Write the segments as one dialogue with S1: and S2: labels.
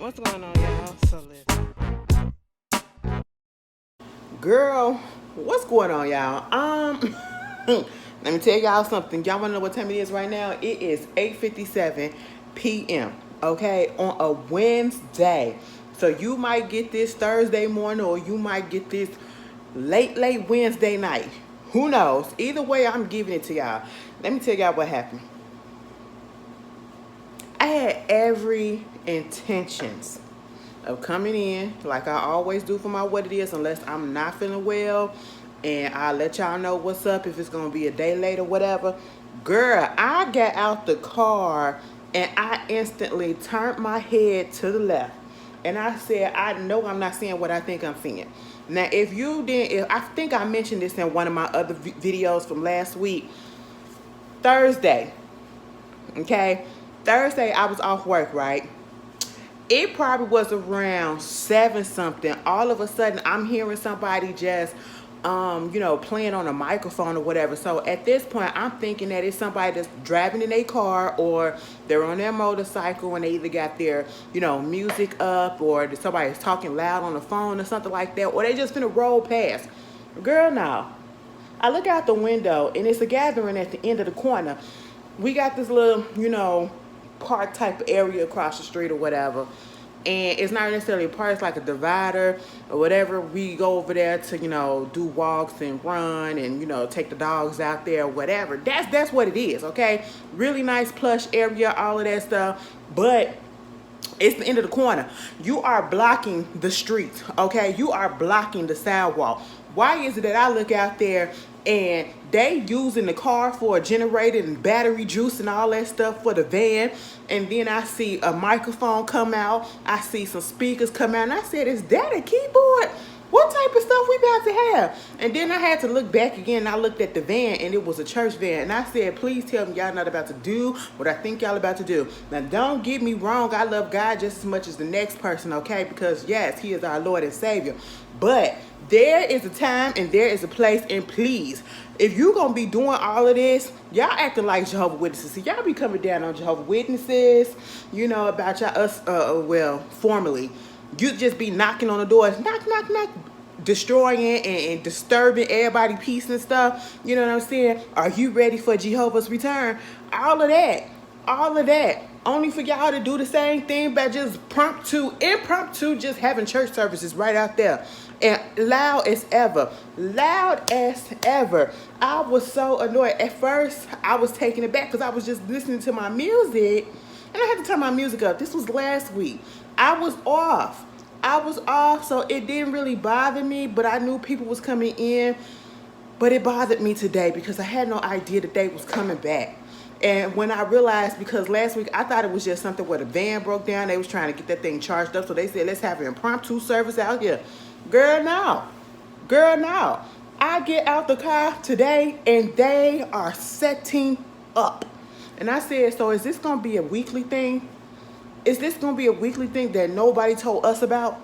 S1: What's going on, y'all? So listen.
S2: Girl, what's going on, y'all? Let me tell y'all something. Y'all wanna know what time it is right now? It is 8:57 p.m. Okay, on a Wednesday. So you might get this Thursday morning, or you might get this late Wednesday night. Who knows? Either way, I'm giving it to y'all. Let me tell y'all what happened. I had every intentions of coming in like I always do for my what it is, unless I'm not feeling well, and I'll let y'all know what's up if it's gonna be a day late or whatever. Girl, I got out the car and I instantly turned my head to the left, and I said, I know I'm not seeing what I think I'm seeing. Now, if I think I mentioned this in one of my other videos from last week, Thursday, okay? Thursday, I was off work, right? It probably was around 7 something. All of a sudden, I'm hearing somebody just, playing on a microphone or whatever. So at this point, I'm thinking that it's somebody that's driving in their car, or they're on their motorcycle and they either got their, music up, or somebody's talking loud on the phone or something like that, or they just finna roll past. Girl, no. I look out the window and it's a gathering at the end of the corner. We got this little, park type area across the street or whatever. And it's not necessarily a park, it's like a divider or whatever. We go over there to, do walks and run and, take the dogs out there or whatever. That's what it is, okay? Really nice plush area, all of that stuff. But it's the end of the corner. You are blocking the street, okay? You are blocking the sidewalk. Why is it that I look out there and they using the car for a generator and battery juice and all that stuff for the van, and then I see a microphone come out, I see some speakers come out, and I said, is that a keyboard? What type of stuff we about to have? And then I had to look back again, and I looked at the van, and it was a church van. And I said, please tell me y'all not about to do what I think y'all about to do. Now, don't get me wrong. I love God just as much as the next person, okay? Because, yes, he is our Lord and Savior. But there is a time and there is a place, and please, if you going to be doing all of this, y'all acting like Jehovah's Witnesses. See, y'all be coming down on Jehovah's Witnesses, about y'all, formally. You just be knocking on the doors, knock, knock, knock, destroying and disturbing everybody's peace and stuff. You know what I'm saying? Are you ready for Jehovah's return? All of that. Only for y'all to do the same thing by just impromptu, just having church services right out there. And loud as ever. I was so annoyed. At first, I was taking it back because I was just listening to my music. And I had to turn my music up. This was last week. I was off, so it didn't really bother me, but I knew people was coming in. But it bothered me today because I had no idea that they was coming back. And when I realized, because last week I thought it was just something where the van broke down, they was trying to get that thing charged up, so they said, let's have an impromptu service out here. Girl, no. I get out the car today and they are setting up. And I said, so is this going to be a weekly thing? Is this going to be a weekly thing that nobody told us about?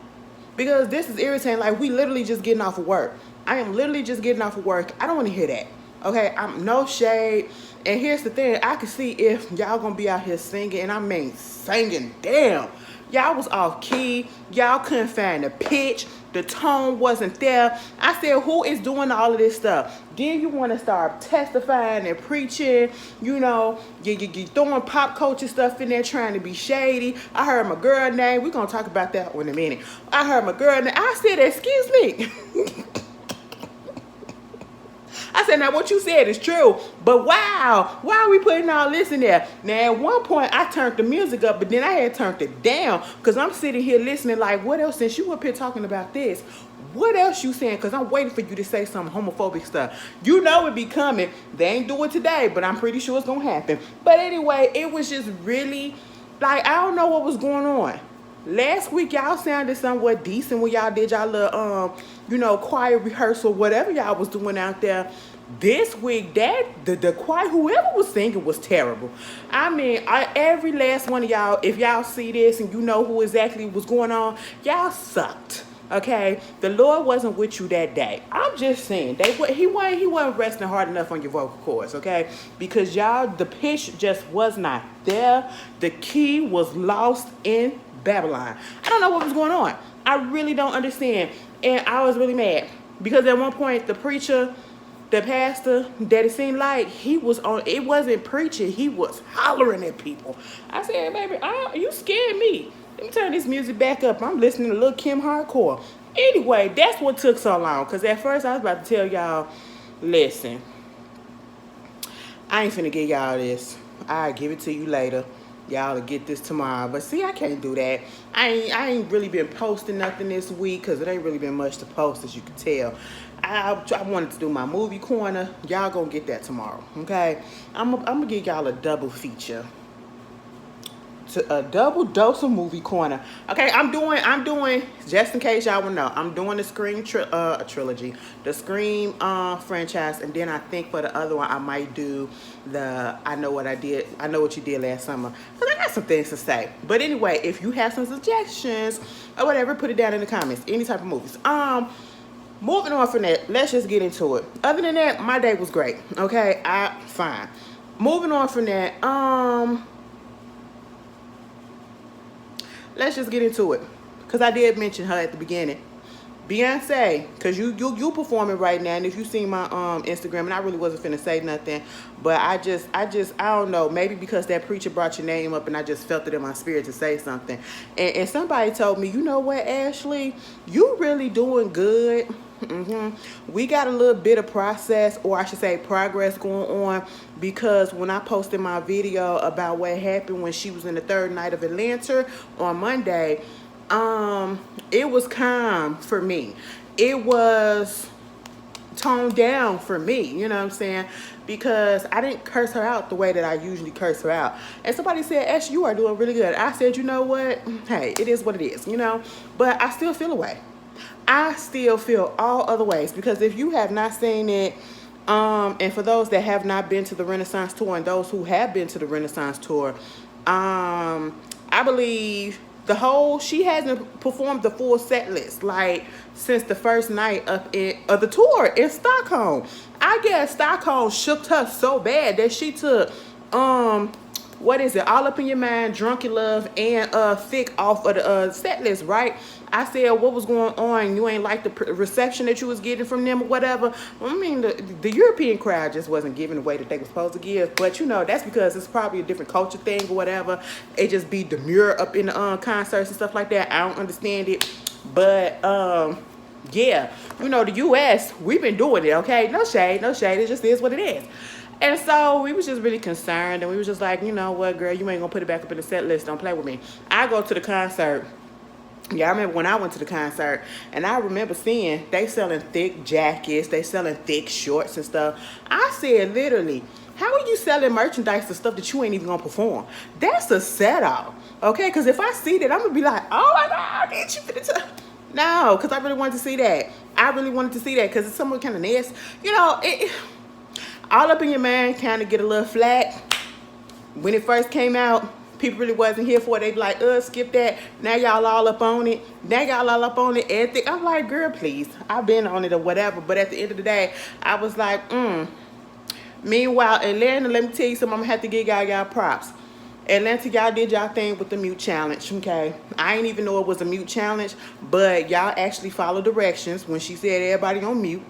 S2: Because this is irritating. Like, we literally just getting off of work. I am literally just getting off of work. I don't want to hear that. Okay, I'm no shade. And here's the thing. I can see if y'all going to be out here singing. And I mean singing. Damn. Y'all was off key. Y'all couldn't find the pitch. The tone wasn't there. I said, who is doing all of this stuff? Then you want to start testifying and preaching. You throwing pop culture stuff in there, trying to be shady. I heard my girl name. We're going to talk about that in a minute. I heard my girl name. I said, excuse me. I said, now what you said is true, but wow, why are we putting all this in there? Now, at one point, I turned the music up, but then I had turned it down because I'm sitting here listening like, what else, since you up here talking about this, what else you saying? Because I'm waiting for you to say some homophobic stuff. You know it be coming. They ain't do it today, but I'm pretty sure it's going to happen. But anyway, it was just really, like, I don't know what was going on. Last week, y'all sounded somewhat decent when y'all did y'all little, choir rehearsal, whatever y'all was doing out there. This week, the choir, whoever was singing was terrible. I mean, every last one of y'all, if y'all see this and you know who exactly was going on, y'all sucked. Okay, the Lord wasn't with you that day. I'm just saying, he wasn't resting hard enough on your vocal cords, okay? Because y'all, the pitch just was not there. The key was lost in Babylon. I don't know what was going on. I really don't understand. And I was really mad because at one point the preacher, the pastor, that it seemed like he was on, it wasn't preaching, he was hollering at people. I said, baby, you scared me. Let me turn this music back up. I'm listening to Lil' Kim hardcore. Anyway, that's what took so long. Because at first I was about to tell y'all, listen, I ain't finna give y'all this. I'll give it to you later. Y'all will get this tomorrow. But see, I can't do that. I ain't really been posting nothing this week because it ain't really been much to post, as you can tell. I wanted to do my movie corner. Y'all gonna get that tomorrow, okay? I'm gonna give y'all a double feature. A double dose of movie corner. Okay, I'm doing, just in case y'all wanna know, I'm doing the Scream trilogy, the Scream franchise, and then I think for the other one I might do the I Know What You Did Last Summer. Because I got some things to say. But anyway, if you have some suggestions or whatever, put it down in the comments. Any type of movies. Moving on from that, let's just get into it. Other than that, my day was great. Okay, fine. Moving on from that, let's just get into it. Because I did mention her at the beginning. Beyonce, because you performing right now, and if you seen my Instagram, and I really wasn't finna say nothing, but I don't know, maybe because that preacher brought your name up and I just felt it in my spirit to say something. And somebody told me, you know what, Ashley, you really doing good. We got a little bit of process, or I should say progress going on, because when I posted my video about what happened when she was in the third night of Atlanta on Monday, it was calm for me. It was toned down for me, you know what I'm saying? Because I didn't curse her out the way that I usually curse her out. And somebody said, Ash, you are doing really good. I said, you know what? Hey, it is what it is, you know? But I still feel away. I still feel all other ways, because if you have not seen it, and for those that have not been to the Renaissance tour and those who have been to the Renaissance tour, I believe she hasn't performed the full set list, like, since the first night of the tour in Stockholm. I guess Stockholm shook her so bad that she took, what is it, All Up in Your Mind, Drunk in Love, and Thick off of the set list, right? I said, what was going on? You ain't like the reception that you was getting from them or whatever. I mean, the European crowd just wasn't giving the way that they were supposed to give. But, you know, that's because it's probably a different culture thing or whatever. It just be demure up in the concerts and stuff like that. I don't understand it. But, yeah, you know, the U.S., we've been doing it, okay? No shade, no shade. It just is what it is. And so we was just really concerned, and we was just like, you know what, girl, you ain't gonna put it back up in the set list. Don't play with me. I go to the concert. Yeah, I remember when I went to the concert, and I remember seeing they selling thick jackets, they selling thick shorts and stuff. I said, literally, how are you selling merchandise to stuff that you ain't even gonna perform? That's a set-off, okay? Because if I see that, I'm gonna be like, oh my God, did you fit it? No, because I really wanted to see that. I really wanted to see that because it's somewhat kind of nasty. You know, All Up in Your Mind kind of get a little flack. When it first came out, people really wasn't here for it. They be like, skip that. Now y'all all up on it. And I'm like, girl, please. I've been on it or whatever. But at the end of the day, I was like, Meanwhile, Atlanta, let me tell you something. I'm going to have to give y'all props. Atlanta, y'all did y'all thing with the mute challenge, okay? I ain't even know it was a mute challenge, but y'all actually followed directions when she said everybody on mute.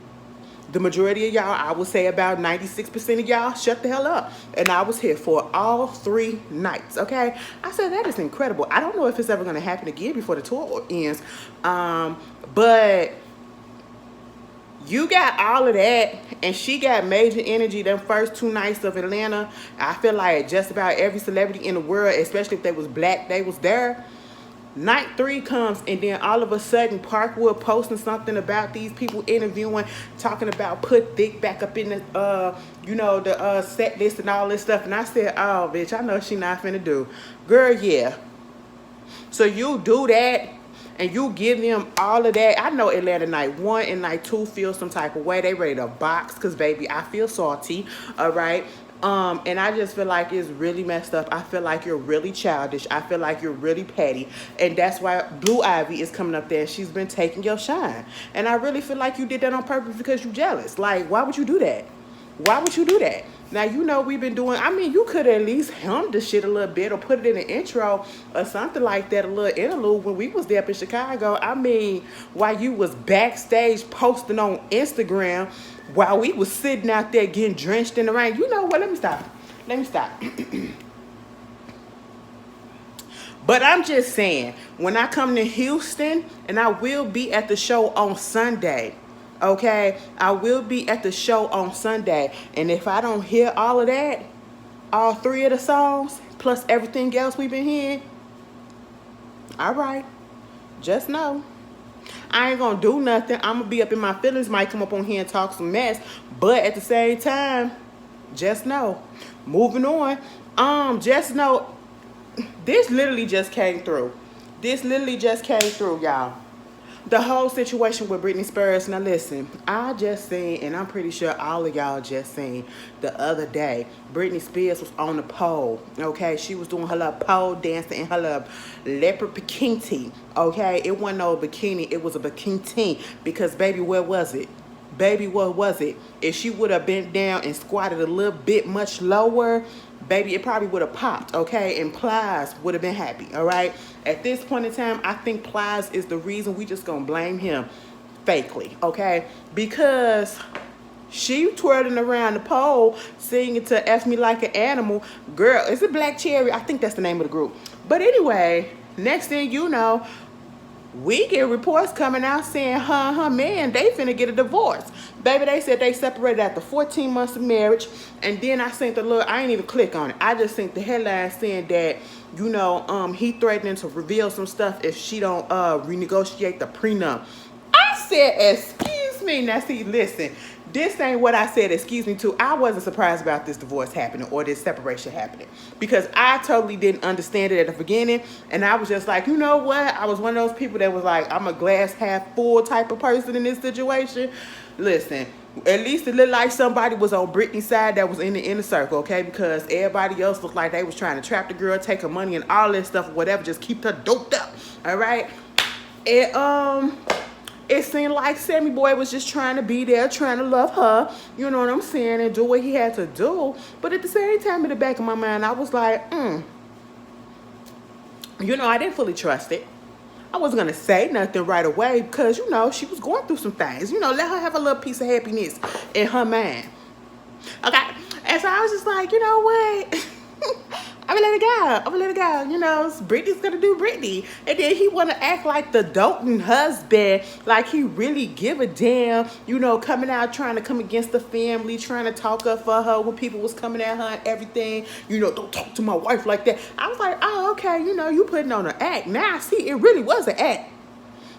S2: The majority of y'all, I would say about 96% of y'all, shut the hell up. And I was here for all 3 nights, okay? I said, that is incredible. I don't know if it's ever going to happen again before the tour ends. But you got all of that, and she got major energy them first 2 nights of Atlanta. I feel like just about every celebrity in the world, especially if they was black, they was there. Night 3 comes, and then all of a sudden Parkwood posting something about these people interviewing, talking about put Thick back up in the the set list and all this stuff. And I said, oh bitch, I know she not finna do. Girl, yeah. So you do that and you give them all of that. I know Atlanta night 1 and night 2 feel some type of way. They ready to box because baby, I feel salty. All right. And I just feel like it's really messed up. I feel like you're really childish. I feel like you're really petty. And that's why Blue Ivy is coming up there. She's been taking your shine. And I really feel like you did that on purpose because you're jealous. Like, why would you do that? Why would you do that? Now, you know, we've been doing, I mean, you could at least hum the shit a little bit or put it in the intro or something like that, a little interlude when we was there up in Chicago. I mean, while you was backstage posting on Instagram, while we was sitting out there getting drenched in the rain. You know what? Let me stop. Let me stop. But I'm just saying, when I come to Houston, and I will be at the show on Sunday, okay? I will be at the show on Sunday. And if I don't hear all of that, all three of the songs, plus everything else we've been hearing, all right, just know. I ain't gonna do nothing. I'm gonna be up in my feelings, might come up on here and talk some mess. But at the same time, just know. Moving on. Just know. This literally just came through. This literally just came through, y'all. The whole situation with Britney Spears. Now listen, I just seen, and I'm pretty sure all of y'all just seen the other day, Britney Spears was on the pole, okay? She was doing her little pole dancing in her little leopard bikini, okay? It wasn't no bikini, it was a bikini because, baby, where was it? Baby, what was it? If she would have bent down and squatted a little bit much lower, baby, it probably would have popped, okay? And Plies would have been happy, all right? At this point in time, I think Plies is the reason we just gonna blame him fakely, okay? Because she twirling around the pole, singing to F Me Like an Animal. Girl, is it Black Cherry? I think that's the name of the group. But anyway, next thing you know, we get reports coming out saying her man, they finna get a divorce. Baby, they said they separated after 14 months of marriage. And then I sent the little, I ain't even click on it. I just sent the headline saying that, you know, he threatening to reveal some stuff if she don't renegotiate the prenup. I said, excuse me. Now see, listen, this ain't what I said excuse me to. I wasn't surprised about this divorce happening or this separation happening because I totally didn't understand it at the beginning. And I was just like, you know what? I was one of those people that was like, I'm a glass half full type of person in this situation. Listen, at least it looked like somebody was on Britney's side that was in the inner circle, okay? Because everybody else looked like they was trying to trap the girl, take her money and all this stuff or whatever, just keep her doped up, all right? And, it seemed like Sammy Boy was just trying to be there, trying to love her, you know what I'm saying, and do what he had to do. But at the same time, in the back of my mind, I was like, you know, I didn't fully trust it. I wasn't going to say nothing right away because, you know, she was going through some things. You know, let her have a little piece of happiness in her mind. Okay? And so I was just like, you know what? I'm gonna let it go. I'm gonna let it go. You know, Britney's gonna do Britney. And then he wanna act like the doting husband, like he really give a damn, you know, coming out trying to come against the family, trying to talk up for her when people was coming at her and everything. You know, don't talk to my wife like that. I was like, oh, okay, you know, you putting on an act. Now I see it really was an act.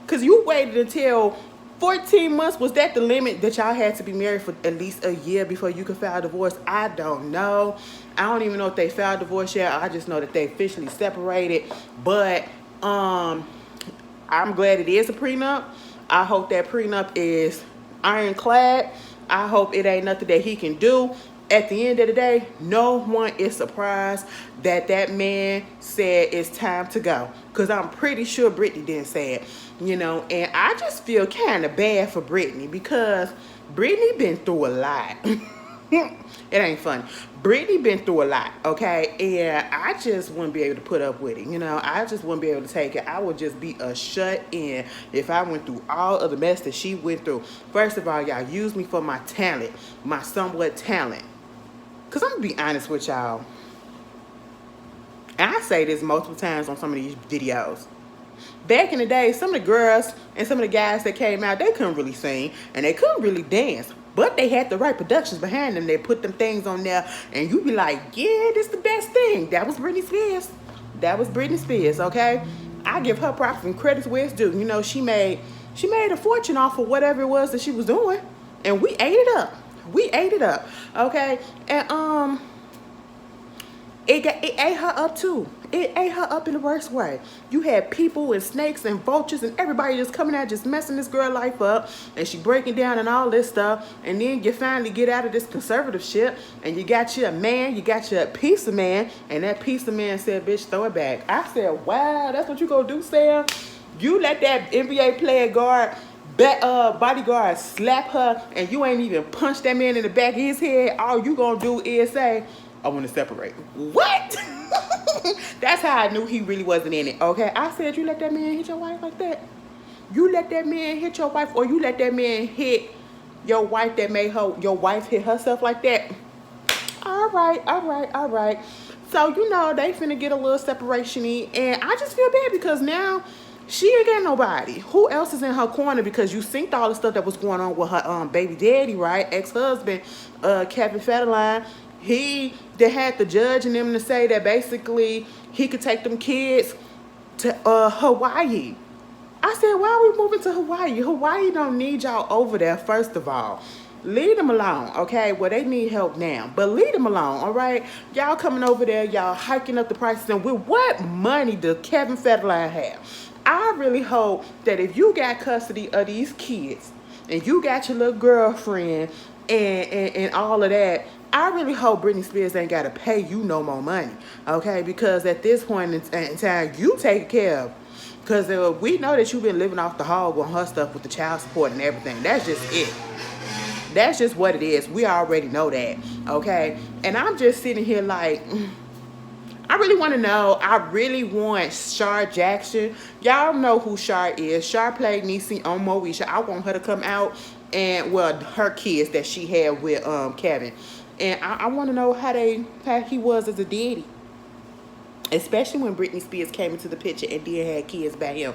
S2: Cause you waited until 14 months, was that the limit that y'all had to be married for at least a year before you could file a divorce? I don't know. I don't even know if they filed divorce yet. I just know that they officially separated. But I'm glad it is a prenup. I hope that prenup is ironclad. I hope it ain't nothing that he can do. At the end of the day, no one is surprised that that man said it's time to go. Because I'm pretty sure Britney didn't say it. You know, and I just feel kind of bad for Britney because Britney been through a lot. It ain't funny. Britney been through a lot, okay? And I just wouldn't be able to put up with it, you know? I just wouldn't be able to take it. I would just be a shut in if I went through all of the mess that she went through. First of all, y'all use me for my talent, my somewhat talent. Because I'm going to be honest with y'all. And I say this multiple times on some of these videos. Back in the day, some of the girls and some of the guys that came out, they couldn't really sing and they couldn't really dance. But they had the right productions behind them. They put them things on there and you be like, yeah, this the best thing. That was Britney Spears. That was Britney Spears, okay? I give her props and credits where it's due. You know, she made a fortune off of whatever it was that she was doing. And we ate it up. We ate it up, okay? And it ate her up too. It ate her up in the worst way. You had people and snakes and vultures and everybody just coming out just messing this girl life up and she breaking down and all this stuff. And then you finally get out of this conservative shit and you got you a man, you got you a piece of man, and that piece of man said, bitch, throw it back. I said, wow, that's what you gonna do, Sam? You let that NBA player guard bodyguard slap her and you ain't even punch that man in the back of his head, all you gonna do is say, I want to separate. What? That's how I knew he really wasn't in it, okay? I said, you let that man hit your wife like that? You let that man hit your wife, or you let that man hit your wife that made your wife hit herself like that? All right. So, they finna get a little separation-y, and I just feel bad because now she ain't got nobody. Who else is in her corner? Because you synced all the stuff that was going on with her baby daddy, right? Ex-husband, Kevin Federline. They had the judge and them to say that basically he could take them kids to Hawaii. I said, why are we moving to Hawaii? Hawaii don't need y'all over there, first of all. Leave them alone, okay? Well, they need help now, but leave them alone, all right? Y'all coming over there, y'all hiking up the prices, and with what money does Kevin Federline have? I really hope that if you got custody of these kids and you got your little girlfriend and all of that, I really hope Britney Spears ain't got to pay you no more money, okay? Because at this point in time, you take care of. Because we know that you've been living off the hog on her stuff with the child support and everything. That's just it. That's just what it is. We already know that, okay? And I'm just sitting here like, I really want to know. I really want Shar Jackson. Y'all know who Shar is. Shar played Niecy on Moesha. I want her to come out and, well, her kids that she had with Kevin. And I want to know how he was as a daddy. Especially when Britney Spears came into the picture and then had kids by him.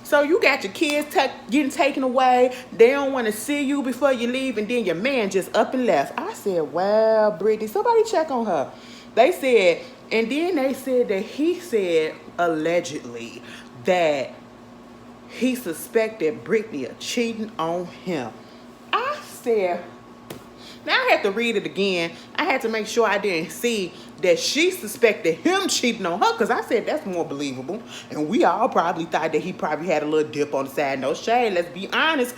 S2: So you got your kids getting taken away. They don't want to see you before you leave, and then your man just up and left. I said, well, Britney, somebody check on her. They said, and then they said that he said, allegedly, that he suspected Britney of cheating on him. I said, now I had to read it again. I had to make sure I didn't see that she suspected him cheating on her, because I said that's more believable. And we all probably thought that he probably had a little dip on the side. No shade. Let's be honest.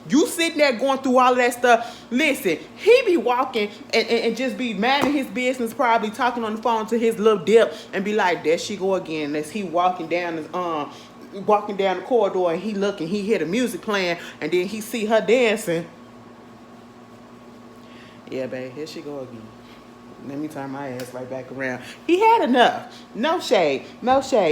S2: You sitting there going through all of that stuff. Listen, he be walking and just be minding his business, probably talking on the phone to his little dip and be like, there she go again. As he walking down the corridor and he hear the music playing, and then he see her dancing. Yeah, babe, here she go again. Let me turn my ass right back around. He had enough. No shade.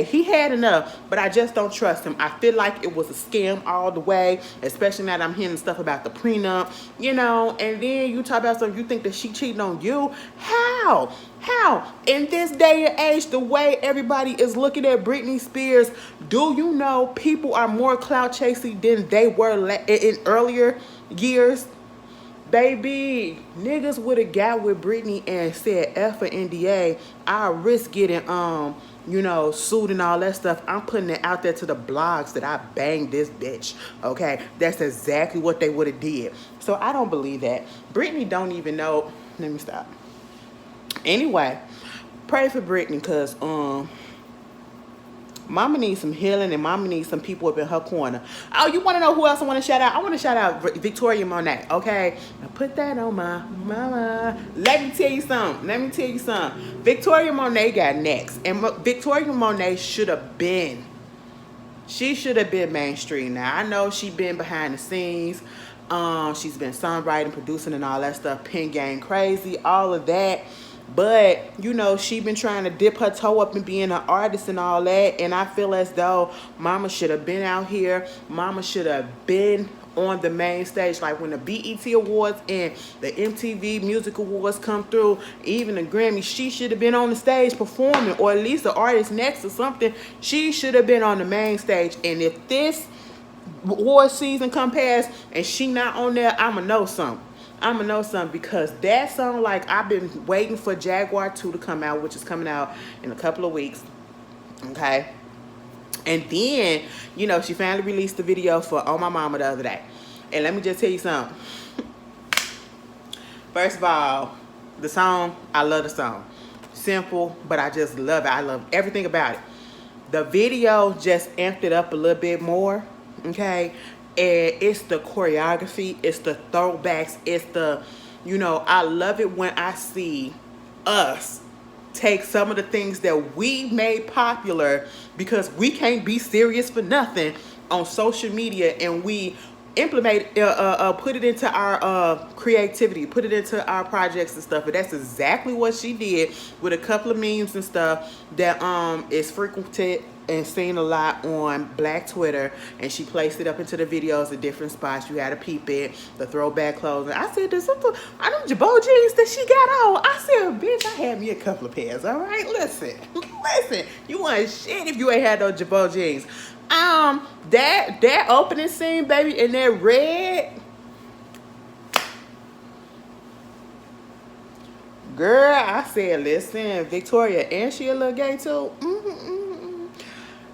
S2: He had enough, but I just don't trust him. I feel like it was a scam all the way, especially now that I'm hearing stuff about the prenup, and then you talk about something, you think that she cheating on you? How? In this day and age, the way everybody is looking at Britney Spears, do you know people are more clout chasing than they were in earlier years? Baby, niggas would have got with Britney and said F for NDA. I'll risk getting sued and all that stuff. I'm putting it out there to the blogs that I banged this bitch. Okay, that's exactly what they would have did. So I don't believe that. Britney don't even know. Let me stop. Anyway, pray for Britney, because Mama needs some healing, and Mama needs some people up in her corner. Oh, you want to know who else I want to shout out? I want to shout out Victoria Monét, okay? Now put that on my mama. Let me tell you something. Victoria Monét got next. And Victoria Monét should have been mainstream. Now, I know she been behind the scenes. She's been songwriting, producing, and all that stuff. Pen game crazy, all of that. But, she been trying to dip her toe up and being an artist and all that. And I feel as though Mama should have been out here. Mama should have been on the main stage. Like when the BET Awards and the MTV Music Awards come through, even the Grammy, she should have been on the stage performing. Or at least the artist next or something. She should have been on the main stage. And if this award season come past and she not on there, I'ma know something. Because that song, like, I've been waiting for Jaguar 2 to come out, which is coming out in a couple of weeks. Okay. And then, she finally released the video for On My Mama the other day. And let me just tell you something. First of all, the song, I love the song. Simple, but I just love it. I love everything about it. The video just amped it up a little bit more. Okay. And it's the choreography, it's the throwbacks, it's the, I love it when I see us take some of the things that we made popular, because we can't be serious for nothing on social media, and we implement put it into our creativity, put it into our projects and stuff. And that's exactly what she did with a couple of memes and stuff that is frequented and seen a lot on Black Twitter, and she placed it up into the videos in different spots. You had to peep it, the throwback clothes. And I said, "There's something, I know Jabot jeans that she got on." I said, "Bitch, I had me a couple of pairs, all right? Listen, listen, you want shit if you ain't had no Jabot jeans." That opening scene, baby, in that red, girl, I said, listen, Victoria, and she a little gay too.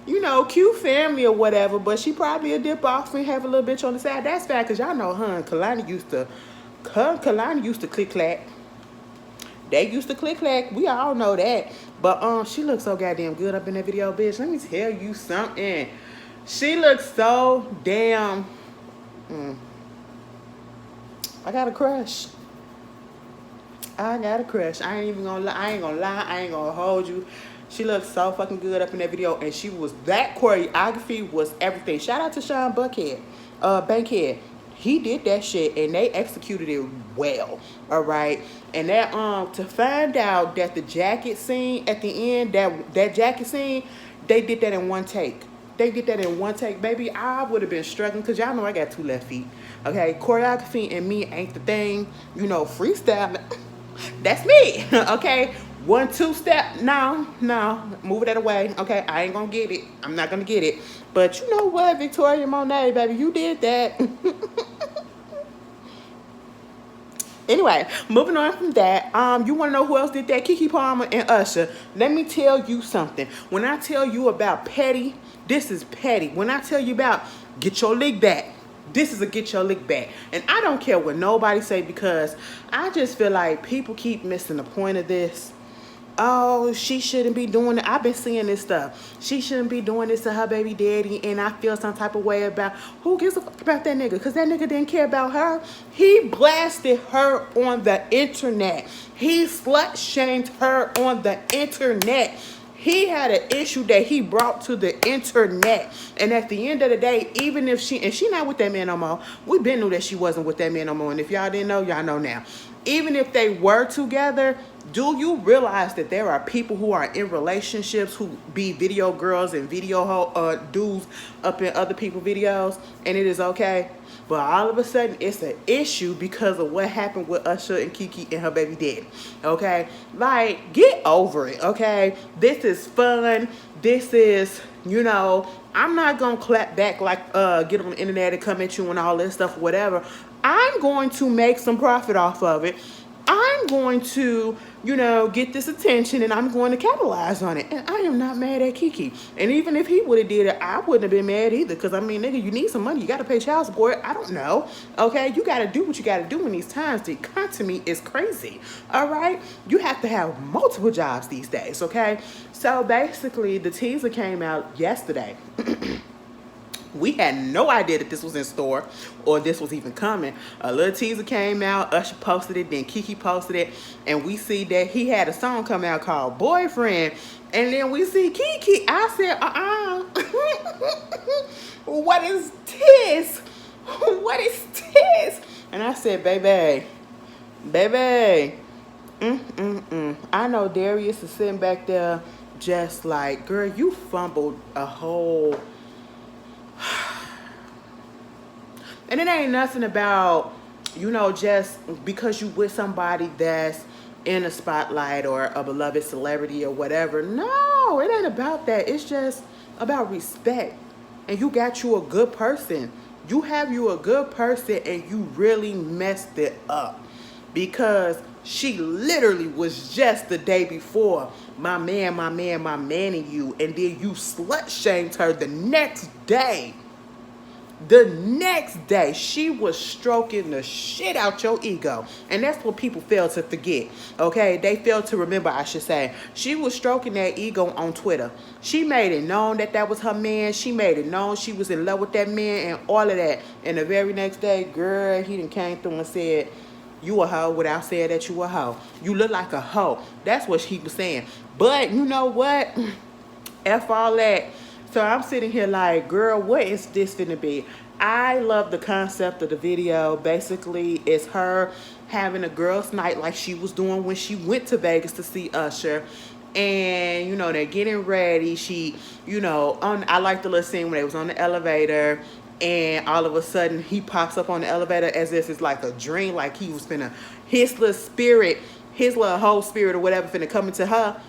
S2: You know, cute family or whatever, but she probably a dip off and have a little bitch on the side. That's fine, because y'all know her and Kalani used to click clack. They used to click clack. We all know that. But she looks so goddamn good up in that video, bitch. Let me tell you something. She looks so damn. I got a crush. I got a crush. I ain't even gonna lie. I ain't gonna hold you. She looked so fucking good up in that video, and that choreography was everything. Shout out to Sean Bankhead. He did that shit, and they executed it well. All right, and that to find out that the jacket scene at the end, that jacket scene, they did that in one take. Baby. I would have been struggling, because y'all know I got 2 left feet. Okay, choreography and me ain't the thing. You know, freestyling. That's me. Okay. 1-2 step. No. Move that away. Okay. I ain't gonna get it. I'm not gonna get it. But you know what, Victoria Monét, baby, you did that. Anyway, moving on from that, you want to know who else did that? Keke Palmer and Usher. Let me tell you something. When I tell you about petty, this is petty. When I tell you about get your lick back, this is a get your lick back. And I don't care what nobody say, because I just feel like people keep missing the point of this. Oh, she shouldn't be doing it. I've been seeing this stuff. She shouldn't be doing this to her baby daddy, and I feel some type of way about, who gives a fuck about that nigga? Because that nigga didn't care about her. He blasted her on the internet. He slut shamed her on the internet. He had an issue that he brought to the internet. And at the end of the day, even if she not with that man no more. We been knew that she wasn't with that man no more. And if y'all didn't know, y'all know now. Even if they were together, do you realize that there are people who are in relationships who be video girls and video dudes up in other people's videos, and it is okay? But all of a sudden, it's an issue because of what happened with Usher and Keke and her baby daddy. Okay? Like, get over it, okay? This is fun. This is, you know, I'm not going to clap back like get on the internet and come at you and all this stuff, whatever. I'm going to make some profit off of it. I'm going to, you know, get this attention, and I'm going to capitalize on it. And I am not mad at Keke. And even if he would have did it, I wouldn't have been mad either. Because, I mean, nigga, you need some money. You got to pay child support. I don't know. Okay? You got to do what you got to do in these times. The economy is crazy. All right? You have to have multiple jobs these days. Okay? So, basically, the teaser came out yesterday. We had no idea that this was in store or this was even coming. A little teaser came out. Usher posted it. Then Keke posted it. And we see that he had a song come out called Boyfriend. And then we see Keke. I said, what is this? What is this? And I said, baby. I know Darius is sitting back there just like, girl, you fumbled a whole... And it ain't nothing about, you know, just because you with somebody that's in a spotlight or a beloved celebrity or whatever. No, it ain't about that. It's just about respect. And you got you a good person. You have you a good person, and you really messed it up. Because she literally was just the day before, my man and you. And then you slut shamed her the next day. The next day, she was stroking the shit out your ego. And that's what people fail to forget, okay? They fail to remember, I should say. She was stroking that ego on Twitter. She made it known that that was her man. She made it known she was in love with that man and all of that. And the very next day, girl, he done came through and said, You a hoe without saying that you a hoe. You look like a hoe. That's what she was saying. But you know what? F all that. So I'm sitting here like, girl, what is this finna be? I love the concept of the video. Basically, it's her having a girls' night like she was doing when she went to Vegas to see Usher. And, you know, they're getting ready. She, you know, I like the little scene when they was on the elevator. And all of a sudden, he pops up on the elevator as if it's like a dream. Like he was finna, his little spirit, his little whole spirit or whatever finna come into her.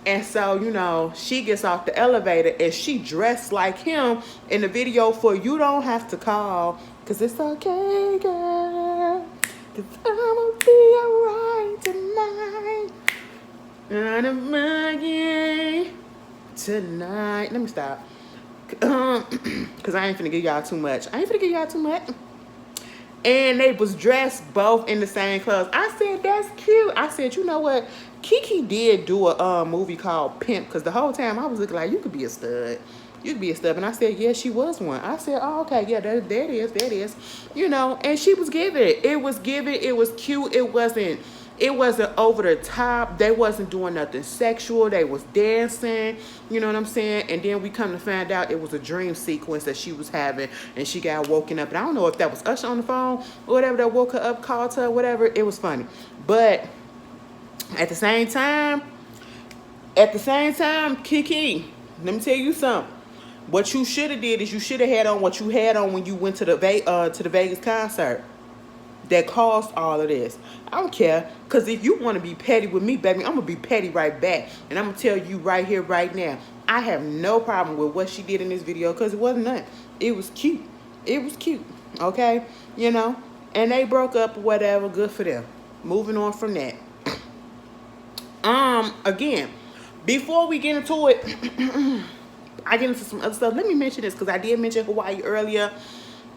S2: And so, you know, she gets off the elevator and she dressed like him in the video for You Don't Have to Call. Because it's okay, girl. Because I'ma be alright tonight. And I'm again tonight. Let me stop. Because I ain't finna give y'all too much. And they was dressed both in the same clothes. I said, that's cute. I said, you know what? Keke did do a movie called Pimp, because the whole time I was looking like, you could be a stud. You could be a stud. And I said, yeah, she was one. I said, oh, okay, yeah, there it is. You know, and she was giving it. It was giving. It was cute. It wasn't over the top. They wasn't doing nothing sexual. They was dancing. You know what I'm saying? And then we come to find out it was a dream sequence that she was having, and she got woken up. And I don't know if that was Usher on the phone or whatever that woke her up, called her, whatever. It was funny. But at the same time, Keke, let me tell you something. What you should have did is you should have had on what you had on when you went to the Vegas concert. That caused all of this. I don't care, because if you want to be petty with me, baby, I'm going to be petty right back. And I'm going to tell you right here, right now, I have no problem with what she did in this video, because it wasn't nothing. It was cute. Okay? You know? And they broke up or whatever. Good for them. Moving on from that. Again, before we get into it, I get into some other stuff. Let me mention this, because I did mention Hawaii earlier.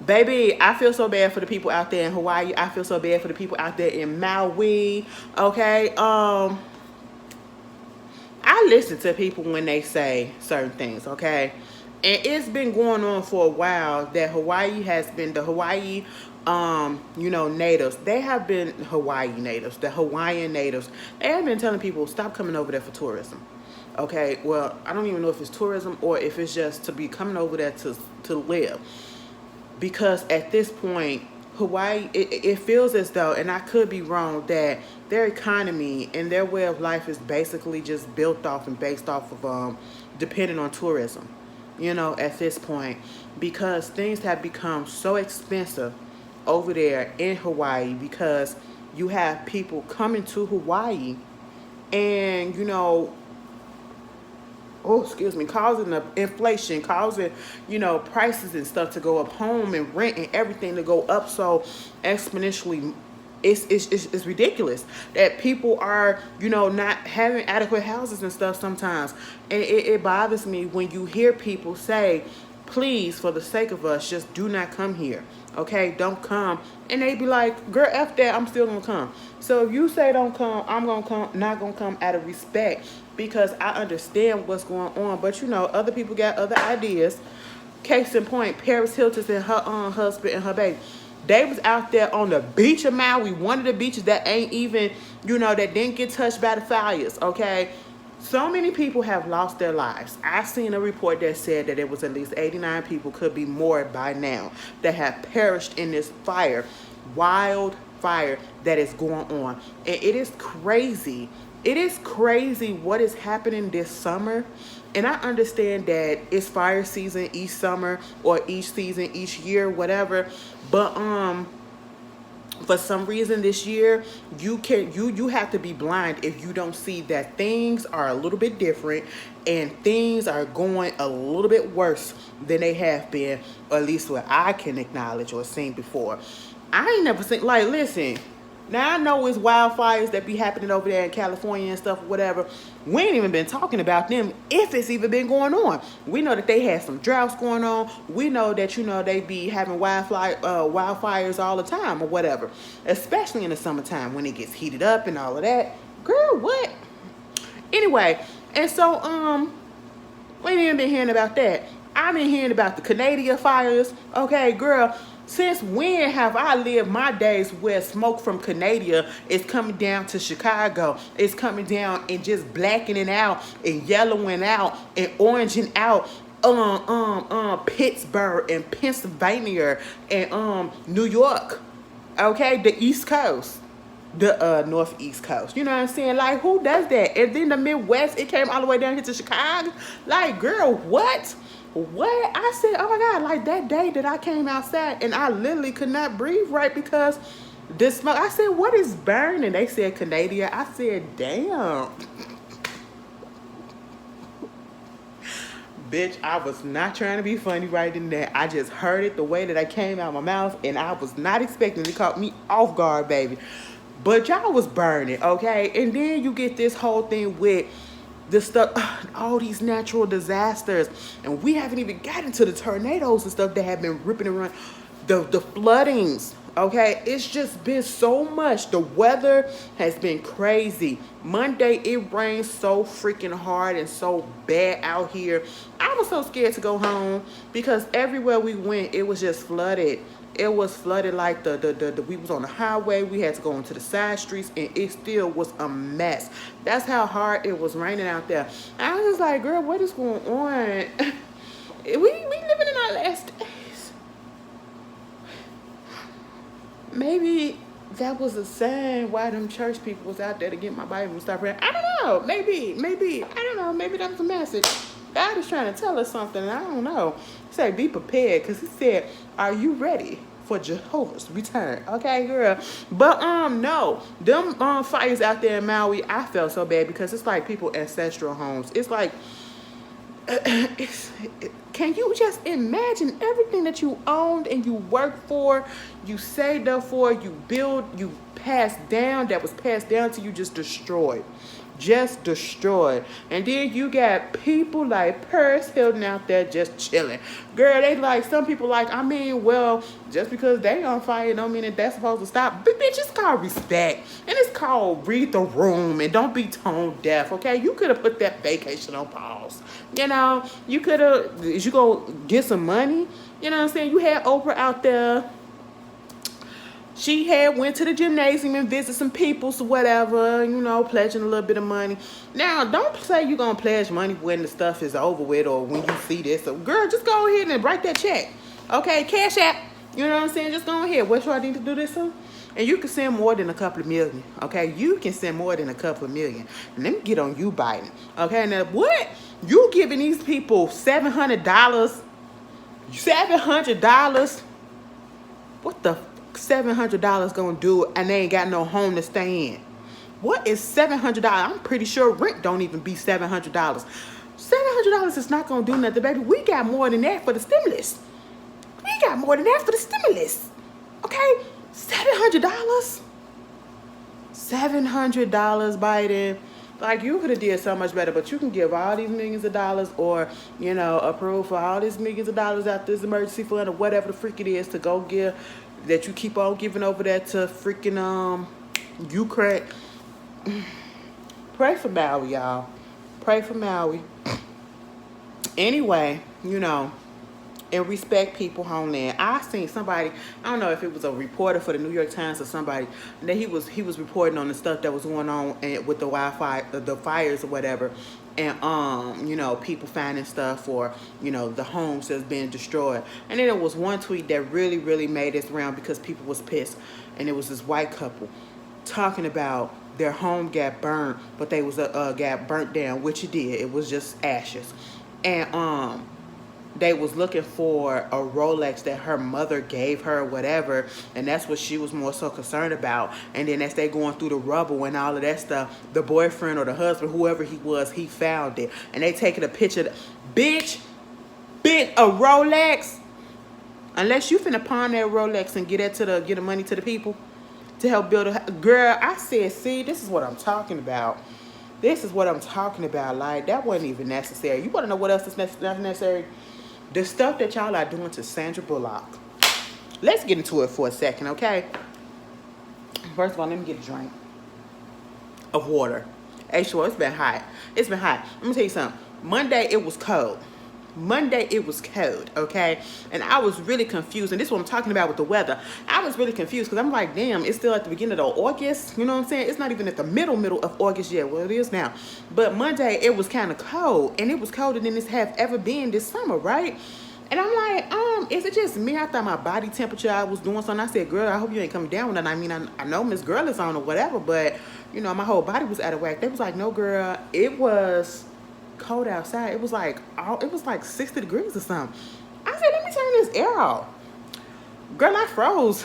S2: Baby, I feel so bad for the people out there in Hawaii. I feel so bad for the people out there in Maui. Okay. I listen to people when they say certain things, okay? And it's been going on for a while that Hawaii has been the Hawaii, you know, natives. They have been Hawaii natives, the Hawaiian natives. They have been telling people, stop coming over there for tourism. Okay, well, I don't even know if it's tourism or if it's just to be coming over there to live. Because at this point, Hawaii, it feels as though, and I could be wrong, that their economy and their way of life is basically just built off and based off of depending on tourism, you know, at this point. Because things have become so expensive over there in Hawaii, because you have people coming to Hawaii and, you know, causing the inflation, causing, you know, prices and stuff to go up, home and rent and everything to go up so exponentially. It's ridiculous that people are, you know, not having adequate houses and stuff sometimes. And it bothers me when you hear people say, please, for the sake of us, just do not come here. Okay, don't come. And they be like, girl, F that, I'm still gonna come. So if you say don't come, I'm gonna come, not gonna come out of respect, because I understand what's going on. But you know, other people got other ideas. Case in point, Paris Hilton and her husband and her baby. They was out there on the beach of Maui, one of the beaches that ain't even, you know, that didn't get touched by the fires, okay? So many people have lost their lives. I've seen a report that said that it was at least 89 people, could be more by now, that have perished in this fire, wild fire that is going on. And it is crazy. It is crazy what is happening this summer. And I understand that it's fire season each summer or each season, each year, whatever. But for some reason this year, you have to be blind if you don't see that things are a little bit different and things are going a little bit worse than they have been, or at least what I can acknowledge or seen before. I ain't never seen, like, listen, now I know it's wildfires that be happening over there in California and stuff, whatever. We ain't even been talking about them, if it's even been going on. We know that they had some droughts going on. We know that, you know, they be having wildfires all the time or whatever, especially in the summertime when it gets heated up and all of that. Girl, what? Anyway, and so we ain't even been hearing about that. I've been hearing about the Canadian fires. Okay, girl, Since when have I lived my days where smoke from Canada is coming down to Chicago? It's coming down and just blackening out and yellowing out and oranging out Pittsburgh and Pennsylvania and New York. Okay, the East Coast. The northeast coast. You know what I'm saying? Like, who does that? And then the Midwest, it came all the way down here to Chicago. Like, girl, what? What? I said, oh my God, like that day that I came outside and I literally could not breathe right because the smoke. I said, what is burning? They said Canada. I said, damn. Bitch, I was not trying to be funny right in there. I just heard it the way that I came out of my mouth and I was not expecting it. It caught me off guard, baby. But y'all was burning, okay? And then you get this whole thing with the stuff, all these natural disasters. And we haven't even gotten to the tornadoes and stuff that have been ripping around. The floodings, okay? It's just been so much. The weather has been crazy. Monday, it rained so freaking hard and so bad out here. I was so scared to go home because everywhere we went, it was just flooded. It was flooded like we was on the highway. We had to go into the side streets and it still was a mess. That's how hard it was raining out there. I was just like, girl, what is going on? we living in our last days. Maybe that was a sign why them church people was out there to get my Bible and start praying. I don't know. Maybe. I don't know. Maybe that was a message. God is trying to tell us something. I don't know. He said, be prepared. Because he said, are you ready for Jehovah's return? Okay, girl. But, no. Them fires out there in Maui, I felt so bad because it's like people ancestral homes. It's like, can you just imagine everything that you owned and you worked for, you saved up for, you built, you passed down, that was passed down to you, just destroyed. Just destroyed. And then you got people like Paris Hilton out there just chilling. Girl, they like, some people like, I mean, well, just because they on fire don't mean that that's supposed to stop. But bitch, it's called respect. And it's called read the room and don't be tone deaf, okay? You could have put that vacation on pause. You know, you could have, you go get some money. You know what I'm saying? You had Oprah out there. She had went to the gymnasium and visit some people, so whatever, you know, pledging a little bit of money. Now, don't say you're going to pledge money when the stuff is over with or when you see this. So, girl, just go ahead and write that check. Okay, Cash App. You know what I'm saying? Just go ahead. What should I need to do this to? And you can send more than a couple of million. Okay, you can send more than a couple of million. And let me get on you, Biden. Okay, now what? You giving these people $700? $700? What the $700 gonna do and they ain't got no home to stay in? What is $700? I'm pretty sure rent don't even be $700. $700 is not gonna do nothing, baby. We got more than that for the stimulus. Okay, $700. $700, Biden. Like, you could have did so much better, but you can give all these millions of dollars or, you know, approve for all these millions of dollars out this emergency fund or whatever the freak it is to go give, that you keep on giving over that to freaking Ukraine. Pray for Maui, y'all. Pray for Maui. Anyway, you know, and respect people homeland. I seen somebody, I don't know if it was a reporter for the New York Times or somebody, and that he was reporting on the stuff that was going on with the wildfire, the fires or whatever, and you know, people finding stuff or, you know, the homes that's being destroyed. And then there was one tweet that really made its round because people was pissed, and it was this white couple talking about their home got burned, but they was got burnt down, which it did. It was just ashes, and they was looking for a Rolex that her mother gave her or whatever, and that's what she was more so concerned about. And then as they going through the rubble and all of that stuff, the boyfriend or the husband, whoever he was, he found it. And they taking a picture. Bitch, a Rolex? Unless you finna pawn that Rolex and get the money to the people to help build a... Girl, I said, see, this is what I'm talking about. Like, that wasn't even necessary. You want to know what else is necessary? The stuff that y'all are doing to Sandra Bullock. Let's get into it for a second, okay? First of all, let me get a drink of water. Hey, sure, it's been hot. Let me tell you something. Monday, it was cold. Monday it was cold, okay? And I was really confused. And this is what I'm talking about with the weather. I was really confused because I'm like, damn, it's still at the beginning of August. You know what I'm saying? It's not even at the middle of August yet. Well, it is now. But Monday it was kind of cold. And it was colder than this have ever been this summer, right? And I'm like, is it just me? I thought my body temperature, I was doing something. I said, girl, I hope you ain't coming down with that. I mean, I know Miss Girl is on or whatever, but, you know, my whole body was out of whack. They was like, no, girl, it was cold outside. It was like 60 degrees or something. I said, let me turn this air off. Girl, I froze.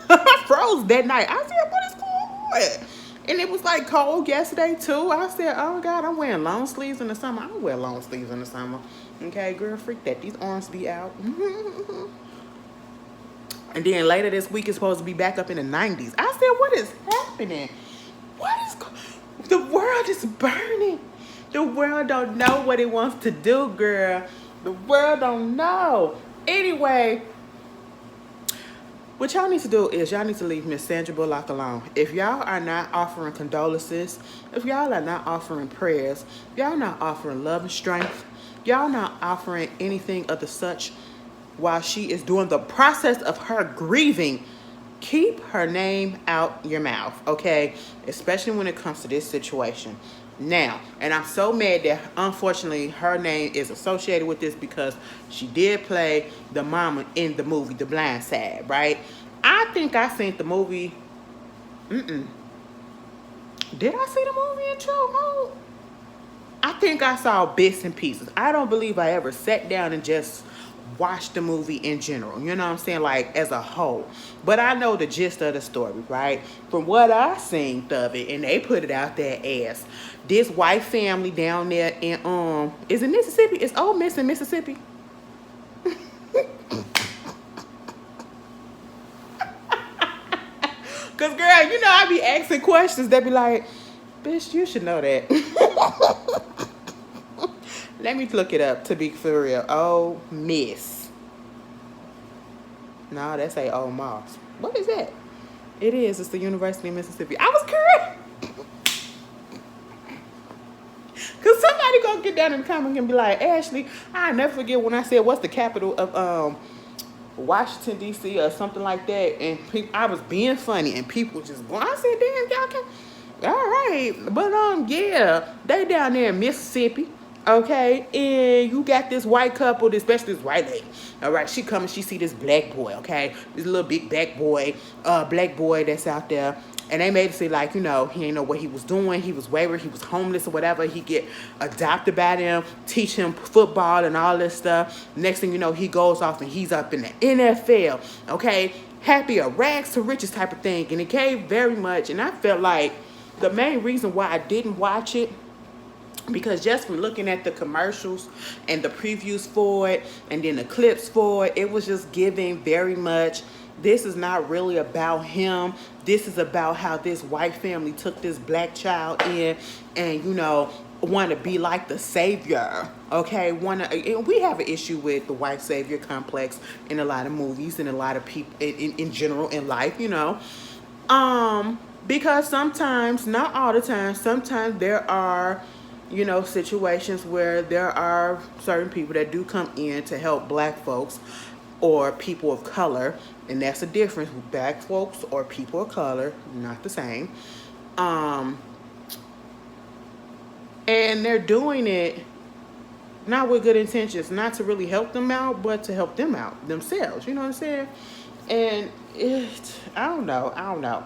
S2: I froze that night. I said, what is going on? And it was like cold yesterday too. I said, oh God, I'm wearing long sleeves in the summer. I don't wear long sleeves in the summer. Okay, girl, freak that. These arms be out. And then later this week it's supposed to be back up in the 90s. I said, what is happening? The world is burning. The world don't know what it wants to do, girl. The world don't know. Anyway, what y'all need to do is y'all need to leave Miss Sandra Bullock alone. If y'all are not offering condolences, if y'all are not offering prayers, y'all not offering love and strength, y'all not offering anything of the such while she is doing the process of her grieving, keep her name out your mouth, okay? Especially when it comes to this situation. Now, and I'm so mad that unfortunately her name is associated with this because she did play the mama in the movie The Blind Side, right? I think I seen the movie. Did I see the movie in true mode? I think I saw bits and pieces. I don't believe I ever sat down and just watched the movie in general. You know what I'm saying? Like as a whole. But I know the gist of the story, right? From what I seen of it, and they put it out there as this white family down there in is it Mississippi? It's Ole Miss in Mississippi. Cause girl, you know I be asking questions. They be like, bitch, you should know that. Let me look it up to be for real. Ole Miss. No, that's a Ole Moss. What is that? It is. It's the University of Mississippi. I was correct. Cause somebody gonna get down in the comments and be like, Ashley, I never forget when I said what's the capital of Washington D.C. or something like that, and I was being funny and people just going. I said, damn, y'all can. All right, but yeah, they down there in Mississippi. Okay, and you got this white couple, especially this white lady. All right, she come and she see this black boy. Okay, this little big black boy that's out there, and they made it seem like, you know, he ain't know what he was doing. He was wayward. He was homeless or whatever. He get adopted by them, teach him football and all this stuff. Next thing you know, he goes off and he's up in the NFL. Okay, happy a rags to riches type of thing, and it came very much. And I felt like the main reason why I didn't watch it, because just from looking at the commercials and the previews for it and then the clips for it, it was just giving very much, this is not really about him. This is about how this white family took this black child in and, you know, want to be like the savior. Okay, we have an issue with the white savior complex in a lot of movies and a lot of people in general in life, you know. Because sometimes, not all the time, sometimes there are, you know, situations where there are certain people that do come in to help black folks or people of color, and that's the difference. Black folks or people of color, not the same. And they're doing it not with good intentions, not to really help them out, but to help them out themselves. You know what I'm saying? And I don't know.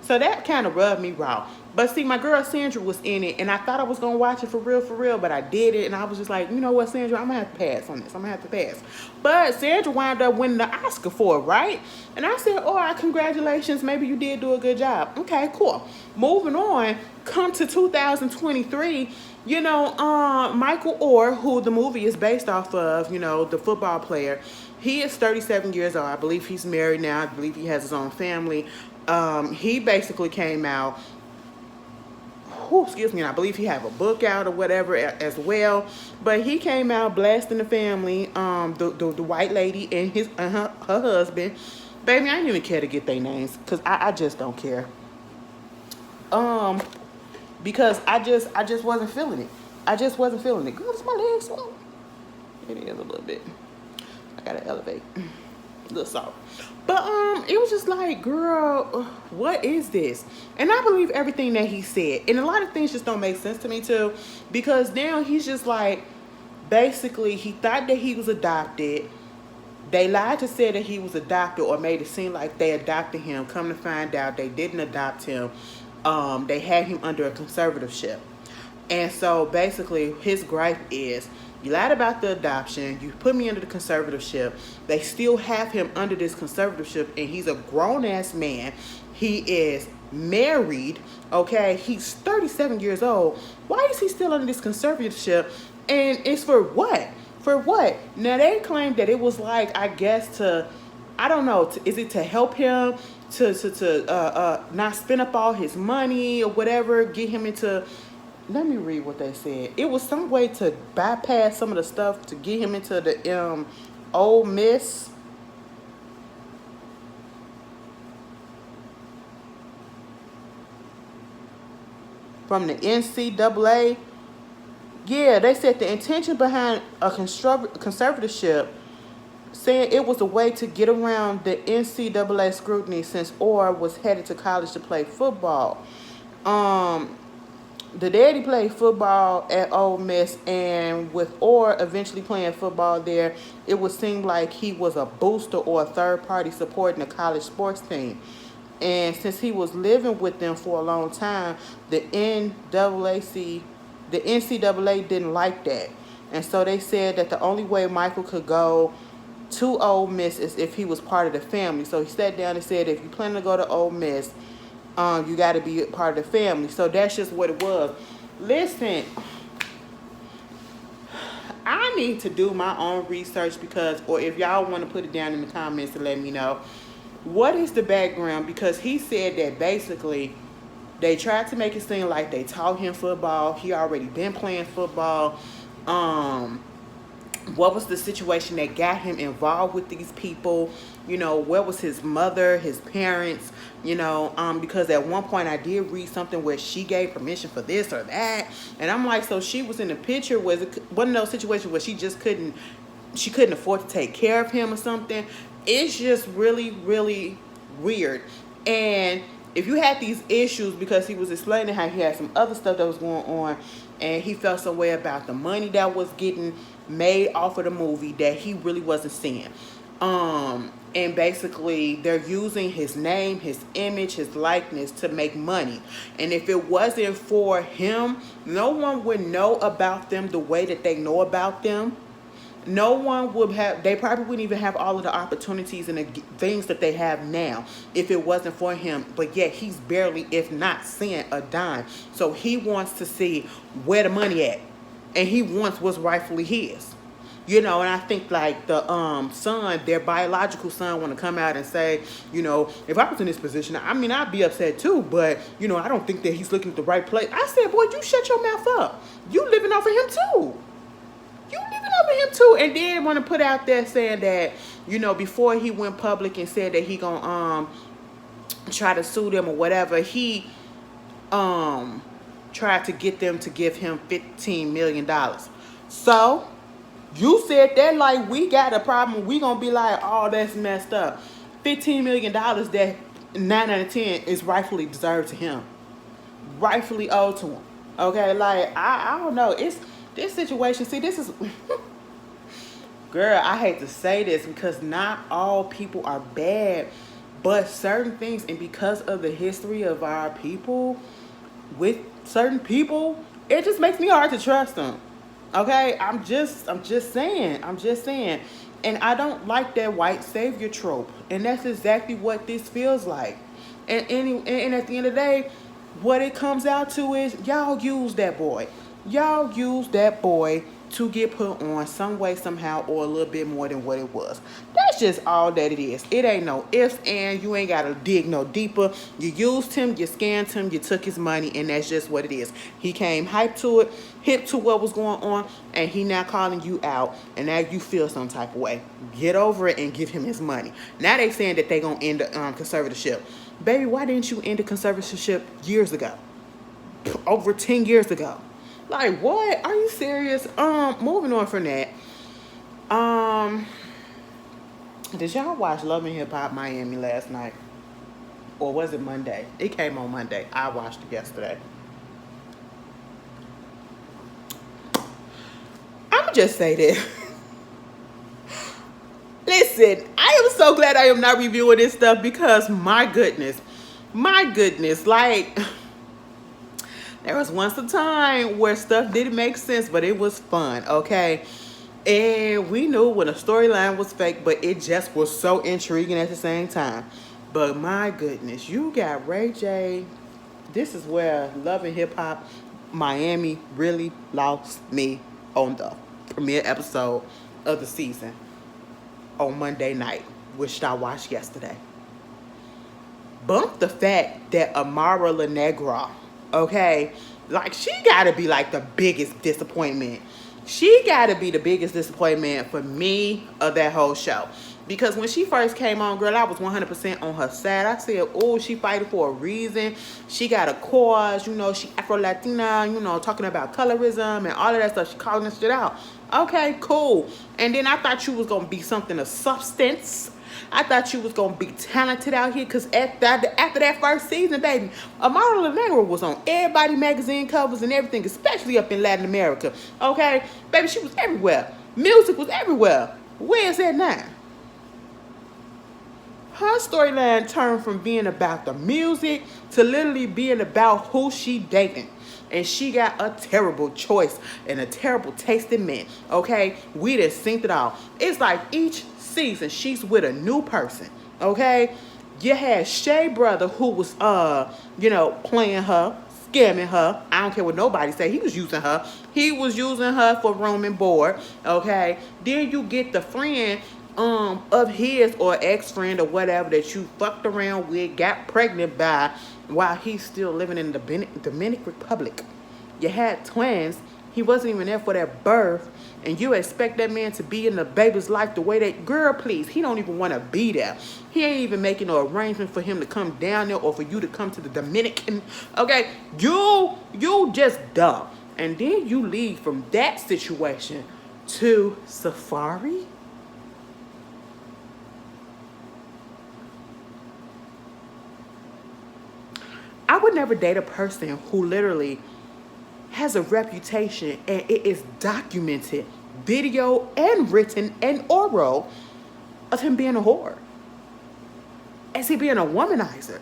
S2: So that kind of rubbed me raw. But see, my girl Sandra was in it, and I thought I was going to watch it for real, but I did it, and I was just like, you know what, Sandra, I'm going to have to pass on this. I'm going to have to pass. But Sandra wound up winning the Oscar for it, right? And I said, oh, congratulations. Maybe you did do a good job. Okay, cool. Moving on, come to 2023, you know, Michael Oher, who the movie is based off of, you know, the football player, he is 37 years old. I believe he's married now. I believe he has his own family. He basically came out, and I believe he have a book out or whatever as well. But he came out blasting the family, the white lady and her husband. Baby, I didn't even care to get their names because I just don't care. Because I just wasn't feeling it. Girl, it's my legs. It is a little bit. I gotta elevate. A little soft. But it was just like, girl, what is this? And I believe everything that he said. And a lot of things just don't make sense to me too. Because now he's just like, basically, he thought that he was adopted. They lied to say that he was adopted or made it seem like they adopted him. Come to find out they didn't adopt him. They had him under a conservatorship. And so basically his gripe is, you lied about the adoption, you put me under the conservatorship, they still have him under this conservatorship, and he's a grown-ass man. He is married, okay? He's 37 years old. Why is he still under this conservatorship? And it's for what? For what? Now, they claim that it was like, I guess to, I don't know, is it to help him to not spend up all his money or whatever, get him into... Let me read what they said. It was some way to bypass some of the stuff to get him into the Ole Miss. From the NCAA. Yeah, they said the intention behind a conservatorship, saying it was a way to get around the NCAA scrutiny since Oher was headed to college to play football. The daddy played football at Ole Miss, and with Oher eventually playing football there, it would seem like he was a booster or a third party supporting the college sports team. And since he was living with them for a long time, the NCAA didn't like that. And so they said that the only way Michael could go to Ole Miss is if he was part of the family. So he sat down and said, if you plan to go to Ole Miss, you got to be part of the family. So that's just what it was. Listen, I need to do my own research because, or if y'all want to put it down in the comments and let me know, what is the background? Because he said that basically they tried to make it seem like they taught him football. He already been playing football. What was the situation that got him involved with these people? You know, where was his mother, his parents? You know, because at one point I did read something where she gave permission for this or that. And I'm like, so she was in the picture. Was it one of those situations where she just couldn't afford to take care of him or something? It's just really, really weird. And if you had these issues, because he was explaining how he had some other stuff that was going on, and he felt some way about the money that was getting made off of the movie that he really wasn't seeing. And basically they're using his name, his image, his likeness to make money. And if it wasn't for him, no one would know about them the way that they know about them. No one would have, they probably wouldn't even have all of the opportunities and the things that they have now if it wasn't for him. But yet he's barely, if not seeing a dime. So he wants to see where the money at. And he wants what's rightfully his. You know, and I think like the son, their biological son, want to come out and say, you know, if I was in this position, I mean, I'd be upset too, but, you know, I don't think that he's looking at the right place. I said, boy, you shut your mouth up. You living off of him too. You living over him too. And then want to put out there saying that, you know, before he went public and said that he gonna try to sue them or whatever, he tried to get them to give him $15 million. So you said that like we got a problem. We gonna be like, oh, that's messed up. $15 million that 9 out of 10 is rightfully deserved to him. Rightfully owed to him. Okay, like I don't know. It's this situation, see, this is, girl, I hate to say this because not all people are bad, but certain things, and because of the history of our people, with certain people, it just makes me hard to trust them. Okay, I'm just saying. And I don't like that white savior trope, and that's exactly what this feels like. And at the end of the day, what it comes out to is y'all use that boy. Y'all use that boy to get put on some way, somehow, or a little bit more than what it was. That's just all that it is. It ain't no ifs, and you ain't got to dig no deeper. You used him, you scammed him, you took his money, and that's just what it is. He came hip to what was going on, and he now calling you out, and now you feel some type of way. Get over it and give him his money. Now they saying that they going to end the conservatorship. Baby, why didn't you end the conservatorship years ago? Over 10 years ago. Like, what? Are you serious? Moving on from that. Um, did y'all watch Love and Hip Hop Miami last night? Or was it Monday? It came on Monday. I watched it yesterday. I'ma just say this. Listen, I am so glad I am not reviewing this stuff because my goodness, like there was once a time where stuff didn't make sense, but it was fun, okay? And we knew when a storyline was fake, but it just was so intriguing at the same time. But my goodness, you got Ray J. This is where Love and Hip Hop Miami really lost me on the premiere episode of the season on Monday night, which I watched yesterday. Bump the fact that Amara La Negra, okay, like she gotta be like the biggest disappointment. She gotta be the biggest disappointment for me of that whole show. Because when she first came on, girl, I was 100% on her side. I said, oh, she fighting for a reason. She got a cause, you know, she Afro-Latina, you know, talking about colorism and all of that stuff. She calling this shit out. Okay, cool. And then I thought you was going to be something of substance. I thought you was going to be talented out here because after that first season, baby, Amara La Negra was on everybody magazine covers and everything, especially up in Latin America. Okay? Baby, she was everywhere. Music was everywhere. Where is that now? Her storyline turned from being about the music to literally being about who she dating. And she got a terrible choice and a terrible taste in men. Okay? We done synced it all. It's like each season she's with a new person. Okay? You had Shea Brother who was playing her, scamming her. I don't care what nobody say. He was using her. He was using her for room and board. Okay? Then you get the friend of his or ex-friend or whatever that you fucked around with, got pregnant by while he's still living in the Dominican Republic. You had twins. He wasn't even there for that birth. And you expect that man to be in the baby's life the way that, girl, please, he don't even want to be there. He ain't even making no arrangement for him to come down there or for you to come to the Dominican. Okay, you just dumb. And then you leave from that situation to Safari. I would never date a person who literally has a reputation and it is documented, video and written and oral, of him being a whore. As he being a womanizer.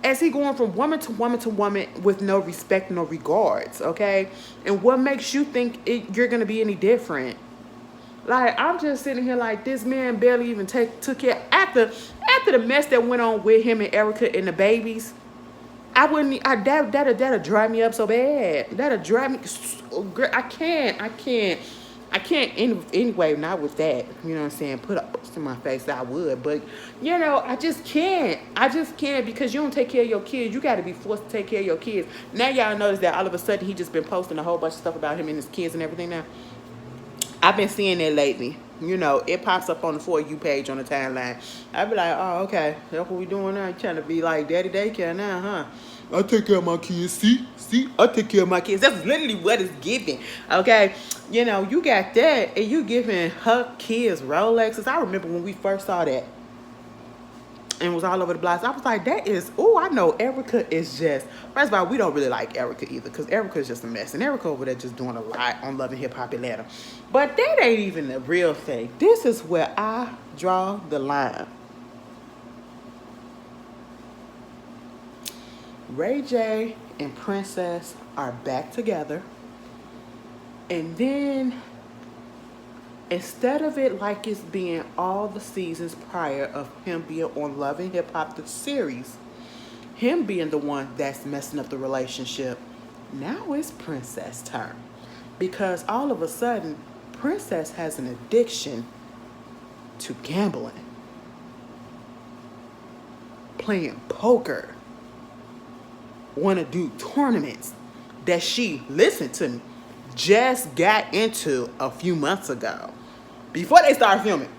S2: As he going from woman to woman to woman with no respect, no regards, okay? And what makes you think you're going to be any different? Like, I'm just sitting here like, this man barely even took care. After the mess that went on with him and Erica and the babies, that'll drive me up so bad. That'll drive me. I can't anyway, not with that. You know what I'm saying? Put up to my face, I would. But, I just can't. Because you don't take care of your kids. You got to be forced to take care of your kids. Now y'all notice that all of a sudden he just been posting a whole bunch of stuff about him and his kids and everything now. I've been seeing that lately. It pops up on the For You page on the timeline. I be like, oh, okay. That's what we doing now. You trying to be like daddy daycare now, huh? I take care of my kids. See? I take care of my kids. That's literally what it's giving. Okay? You got that, and you giving her kids Rolexes. I remember when we first saw that. And it was all over the blogs. I was like, I know Erica is just, first of all, we don't really like Erica either, because Erica is just a mess. And Erica over there just doing a lot on Love and Hip Hop Atlanta. But that ain't even the real thing. This is where I draw the line. Ray J and Princess are back together. And then, instead of it like it's being all the seasons prior of him being on Love and Hip Hop, the series, him being the one that's messing up the relationship, now it's Princess' turn. Because all of a sudden, Princess has an addiction to gambling, playing poker, want to do tournaments that she, listen to me, just got into a few months ago before they started filming.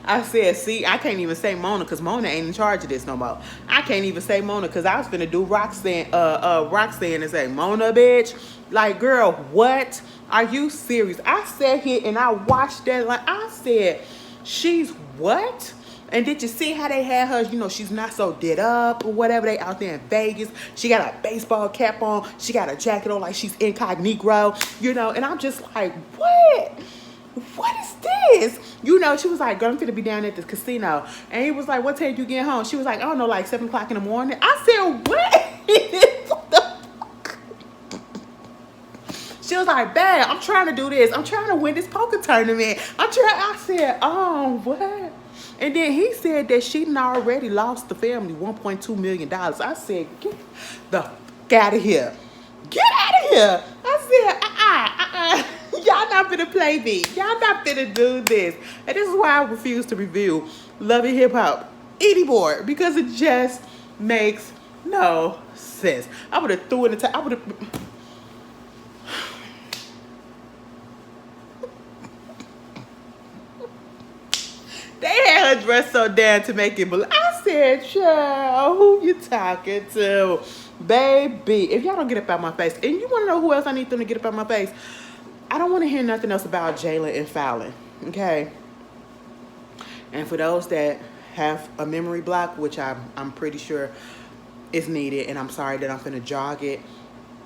S2: I said, see, I can't even say Mona because Mona ain't in charge of this no more. I can't even say Mona because I was finna do Roxanne and say, Mona, bitch. Like, girl, what? Are you serious? I sat here and I watched that. Like, I said, she's what? And did you see how they had her? You know, she's not so dead up or whatever. They out there in Vegas. She got a baseball cap on. She got a jacket on like she's incognito. You know, and I'm just like, what? What is this? You know, she was like, girl, I'm finna be down at this casino. And he was like, what time you get home? She was like, I don't know, like 7 o'clock in the morning. I said, what? What the fuck? She was like, babe, I'm trying to do this. I'm trying to win this poker tournament. I said, oh, what? And then he said that she done already lost the family $1.2 million. I said, get the fuck out of here. Get out of here. I said, y'all not finna play me. Y'all not finna do this. And this is why I refuse to review Love and Hip Hop anymore. Because it just makes no sense. I would have threw it in the I would have... They had her dressed so down to make it believe. I said, child, who you talking to? Baby, if y'all don't get up out my face, and you want to know who else I need them to get up out my face, I don't want to hear nothing else about Jalen and Fallon, okay? And for those that have a memory block, which I'm pretty sure is needed, and I'm sorry that I'm finna jog it,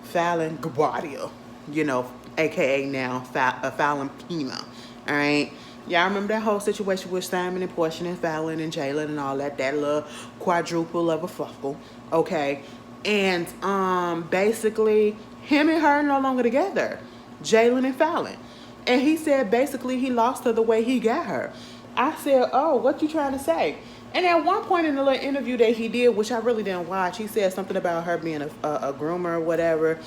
S2: Fallon Gabadia, you know, a.k.a. now Fallon Pima, all right? Y'all remember that whole situation with Simon and Portia and Fallon and Jalen and all that little quadruple of a fuckle, okay? And basically, him and her no longer together, Jalen and Fallon. And he said basically he lost her the way he got her. I said, oh, what you trying to say? And at one point in the little interview that he did, which I really didn't watch, he said something about her being a groomer or whatever.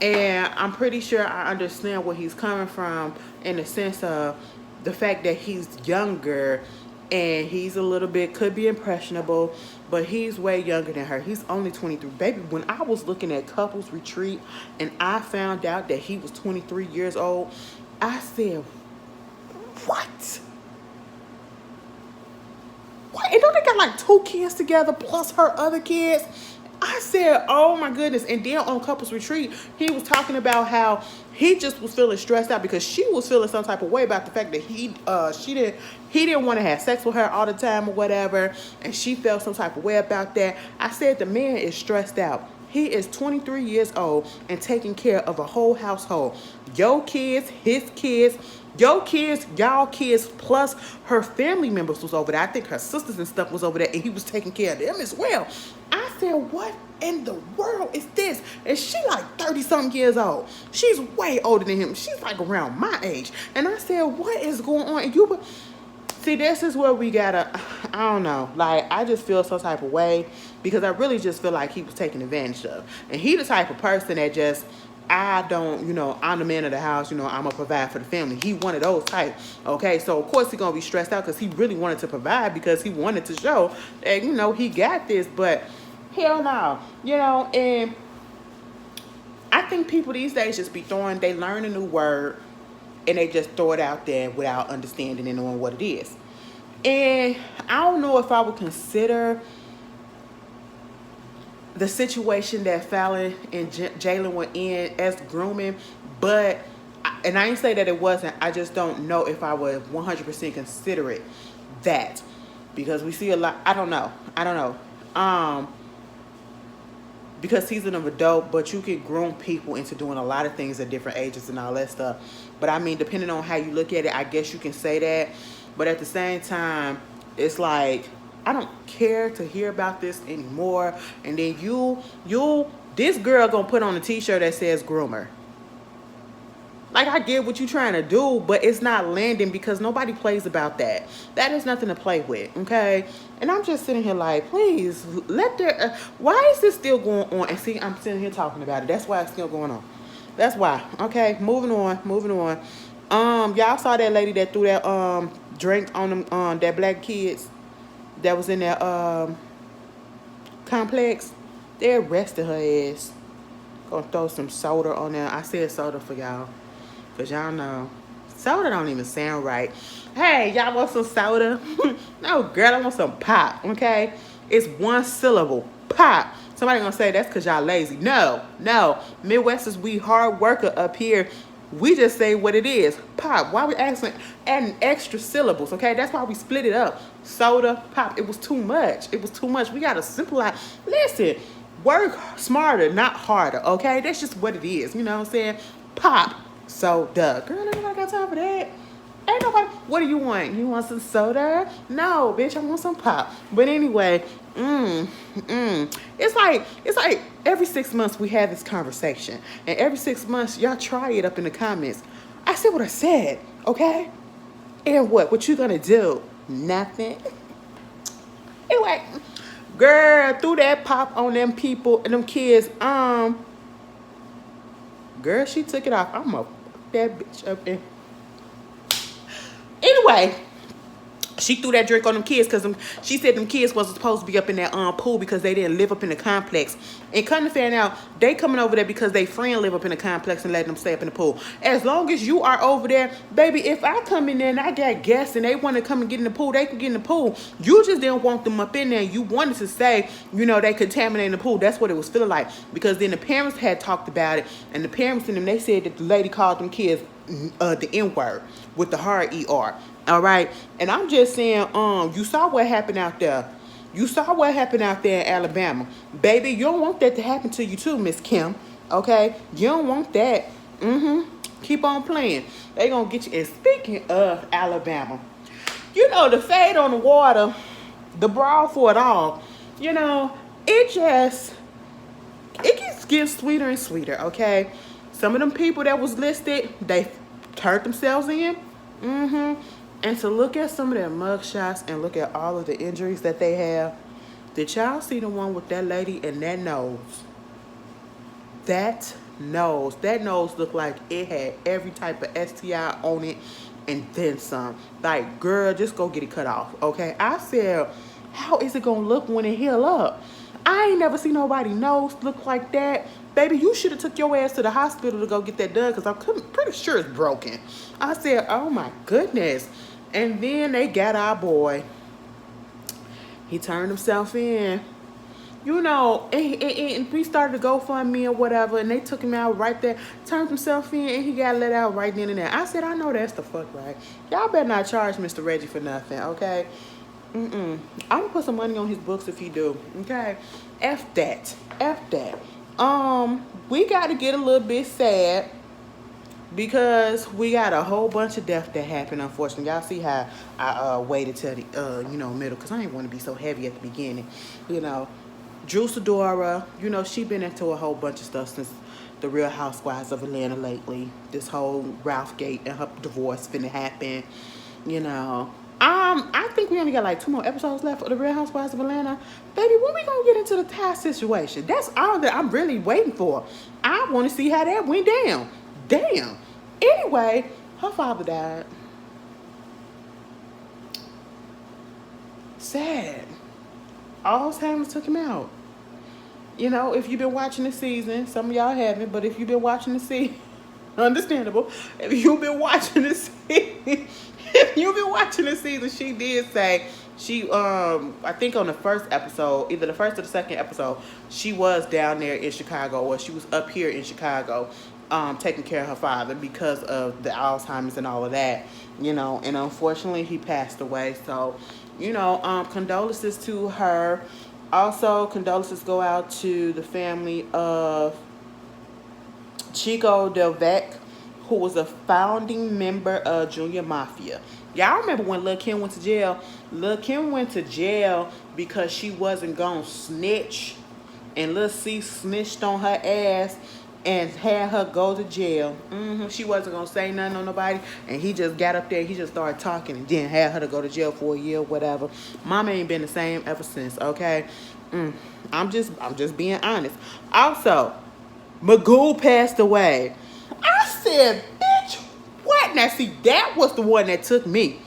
S2: And I'm pretty sure I understand where he's coming from in the sense of the fact that he's younger and he's a little bit, could be impressionable, but he's way younger than her. He's only 23. Baby, when I was looking at Couples Retreat and I found out that he was 23 years old, I said, what? What? And don't they got like 2 kids together plus her other kids? I said, oh my goodness. And then on Couples Retreat, he was talking about how he just was feeling stressed out because she was feeling some type of way about the fact that he didn't want to have sex with her all the time or whatever, and she felt some type of way about that. I said the man is stressed out. He is 23 years old and taking care of a whole household. Your kids, his kids, your kids, y'all kids, plus her family members was over there. I think her sisters and stuff was over there, and he was taking care of them as well. I said, what in the world is this? And she like 30-something years old. She's way older than him. She's like around my age. And I said, what is going on? And see, this is where we gotta, I don't know. Like, I just feel some type of way because I really just feel like he was taken advantage of. And he the type of person that just, I don't, you know, I'm the man of the house, you know, I'm going to provide for the family. He one of those types, okay? So, of course, he's going to be stressed out because he really wanted to provide because he wanted to show that, you know, he got this. But, hell no, you know, and I think people these days just be they learn a new word and they just throw it out there without understanding and knowing what it is. And I don't know if I would consider the situation that Fallon and Jalen were in as grooming, but, and I ain't say that it wasn't, I just don't know if I would 100% consider it that, because we see a lot, I don't know, because he's an adult, but you can groom people into doing a lot of things at different ages and all that stuff. But I mean, depending on how you look at it, I guess you can say that, but at the same time, it's like, I don't care to hear about this anymore. And then this girl gonna put on a t-shirt that says groomer. Like, I get what you're trying to do, but it's not landing because nobody plays about that. That is nothing to play with, okay? And I'm just sitting here like, please, why is this still going on? And see, I'm sitting here talking about it. That's why it's still going on. That's why. Okay, moving on. Y'all saw that lady that threw that drink on them that black kids that was in that complex. They arrested her ass. Gonna throw some soda on there. I said soda for y'all, cause y'all know Soda don't even sound right. Hey, y'all want some soda? No, girl, I want some pop, okay? It's one syllable, pop. Somebody gonna say that's because y'all lazy. No, no. Midwesters, we hard worker up here. We just say what it is, pop. Why we adding extra syllables, okay? That's why we split it up. Soda, pop. It was too much. It was too much. We gotta simplify. Listen, work smarter, not harder, okay? That's just what it is. You know what I'm saying? Pop, soda. Girl, ain't nobody got time for that. Ain't nobody. What do you want? You want some soda? No, bitch. I want some pop. But anyway, it's like every 6 months we have this conversation, and every 6 months y'all try it up in the comments. I said what I said, okay? And what you gonna do? Nothing. Anyway, girl, threw that pop on them people and them kids. Girl, she took it off. I'ma fuck that bitch up in. Anyway, she threw that drink on them kids because she said them kids wasn't supposed to be up in that pool because they didn't live up in the complex. And come to find out, they coming over there because they friend live up in the complex and letting them stay up in the pool. As long as you are over there, baby, if I come in there and I got guests and they want to come and get in the pool, they can get in the pool. You just didn't want them up in there. You wanted to say, you know, they contaminating the pool. That's what it was feeling like. Because then the parents had talked about it, and the parents and them, they said that the lady called them kids the N-word with the hard ER. All right. And I'm just saying, you saw what happened out there. You saw what happened out there in Alabama. Baby, you don't want that to happen to you too, Miss Kim. Okay? You don't want that. Keep on playing. They gonna get you. And speaking of Alabama, you know, the fade on the water, the brawl for it all, you know, it just gets sweeter and sweeter, okay? Some of them people that was listed, they turned themselves in. And to look at some of their mug shots and look at all of the injuries that they have, did y'all see the one with that lady and that nose? That nose looked like it had every type of STI on it and then some. Like, girl, just go get it cut off, okay? I said, how is it gonna look when it heal up? I ain't never seen nobody nose look like that. Baby, you should have took your ass to the hospital to go get that done because I'm pretty sure it's broken. I said, oh my goodness. And then they got our boy. He turned himself in. You know, and we started to GoFundMe or whatever, and they took him out right there, turned himself in, and he got let out right then and there. I said, I know that's the fuck right. Y'all better not charge Mr. Reggie for nothing, okay? I'm gonna put some money on his books if he do, okay? F that. We got to get a little bit sad because we got a whole bunch of death that happened, unfortunately. Y'all see how I waited till the, middle, because I didn't want to be so heavy at the beginning. You know, Drew Sidora, you know, she been into a whole bunch of stuff since the Real Housewives of Atlanta lately. This whole Ralph Gate and her divorce finna happen, you know. I think we only got like 2 more episodes left of the Real Housewives of Atlanta. Baby, when we gonna get into the Ty situation? That's all that I'm really waiting for. I want to see how that went down. Damn. Anyway, her father died. Sad. Alzheimer's took him out. You know, if you've been watching the season, some of y'all haven't, but if you've been watching the season, understandable. If you've been watching the season, she did say she, I think on the first episode, either the first or the second episode, she was down there in Chicago, or she was up here in Chicago, taking care of her father because of the Alzheimer's and all of that, you know, and unfortunately he passed away. So, you know, condolences to her. Also, condolences go out to the family of Chico Del Vec, who was a founding member of Junior Mafia. Y'all remember when Lil' Kim went to jail? Lil' Kim went to jail because she wasn't gonna snitch, and Lil' C snitched on her ass and had her go to jail. She wasn't gonna say nothing on nobody, and he just got up there, he just started talking, and then had her to go to jail for a year, whatever. Mama ain't been the same ever since, okay? I'm just being honest. Also, Magoo passed away. I said, bitch, what? Now, see, that was the one that took me.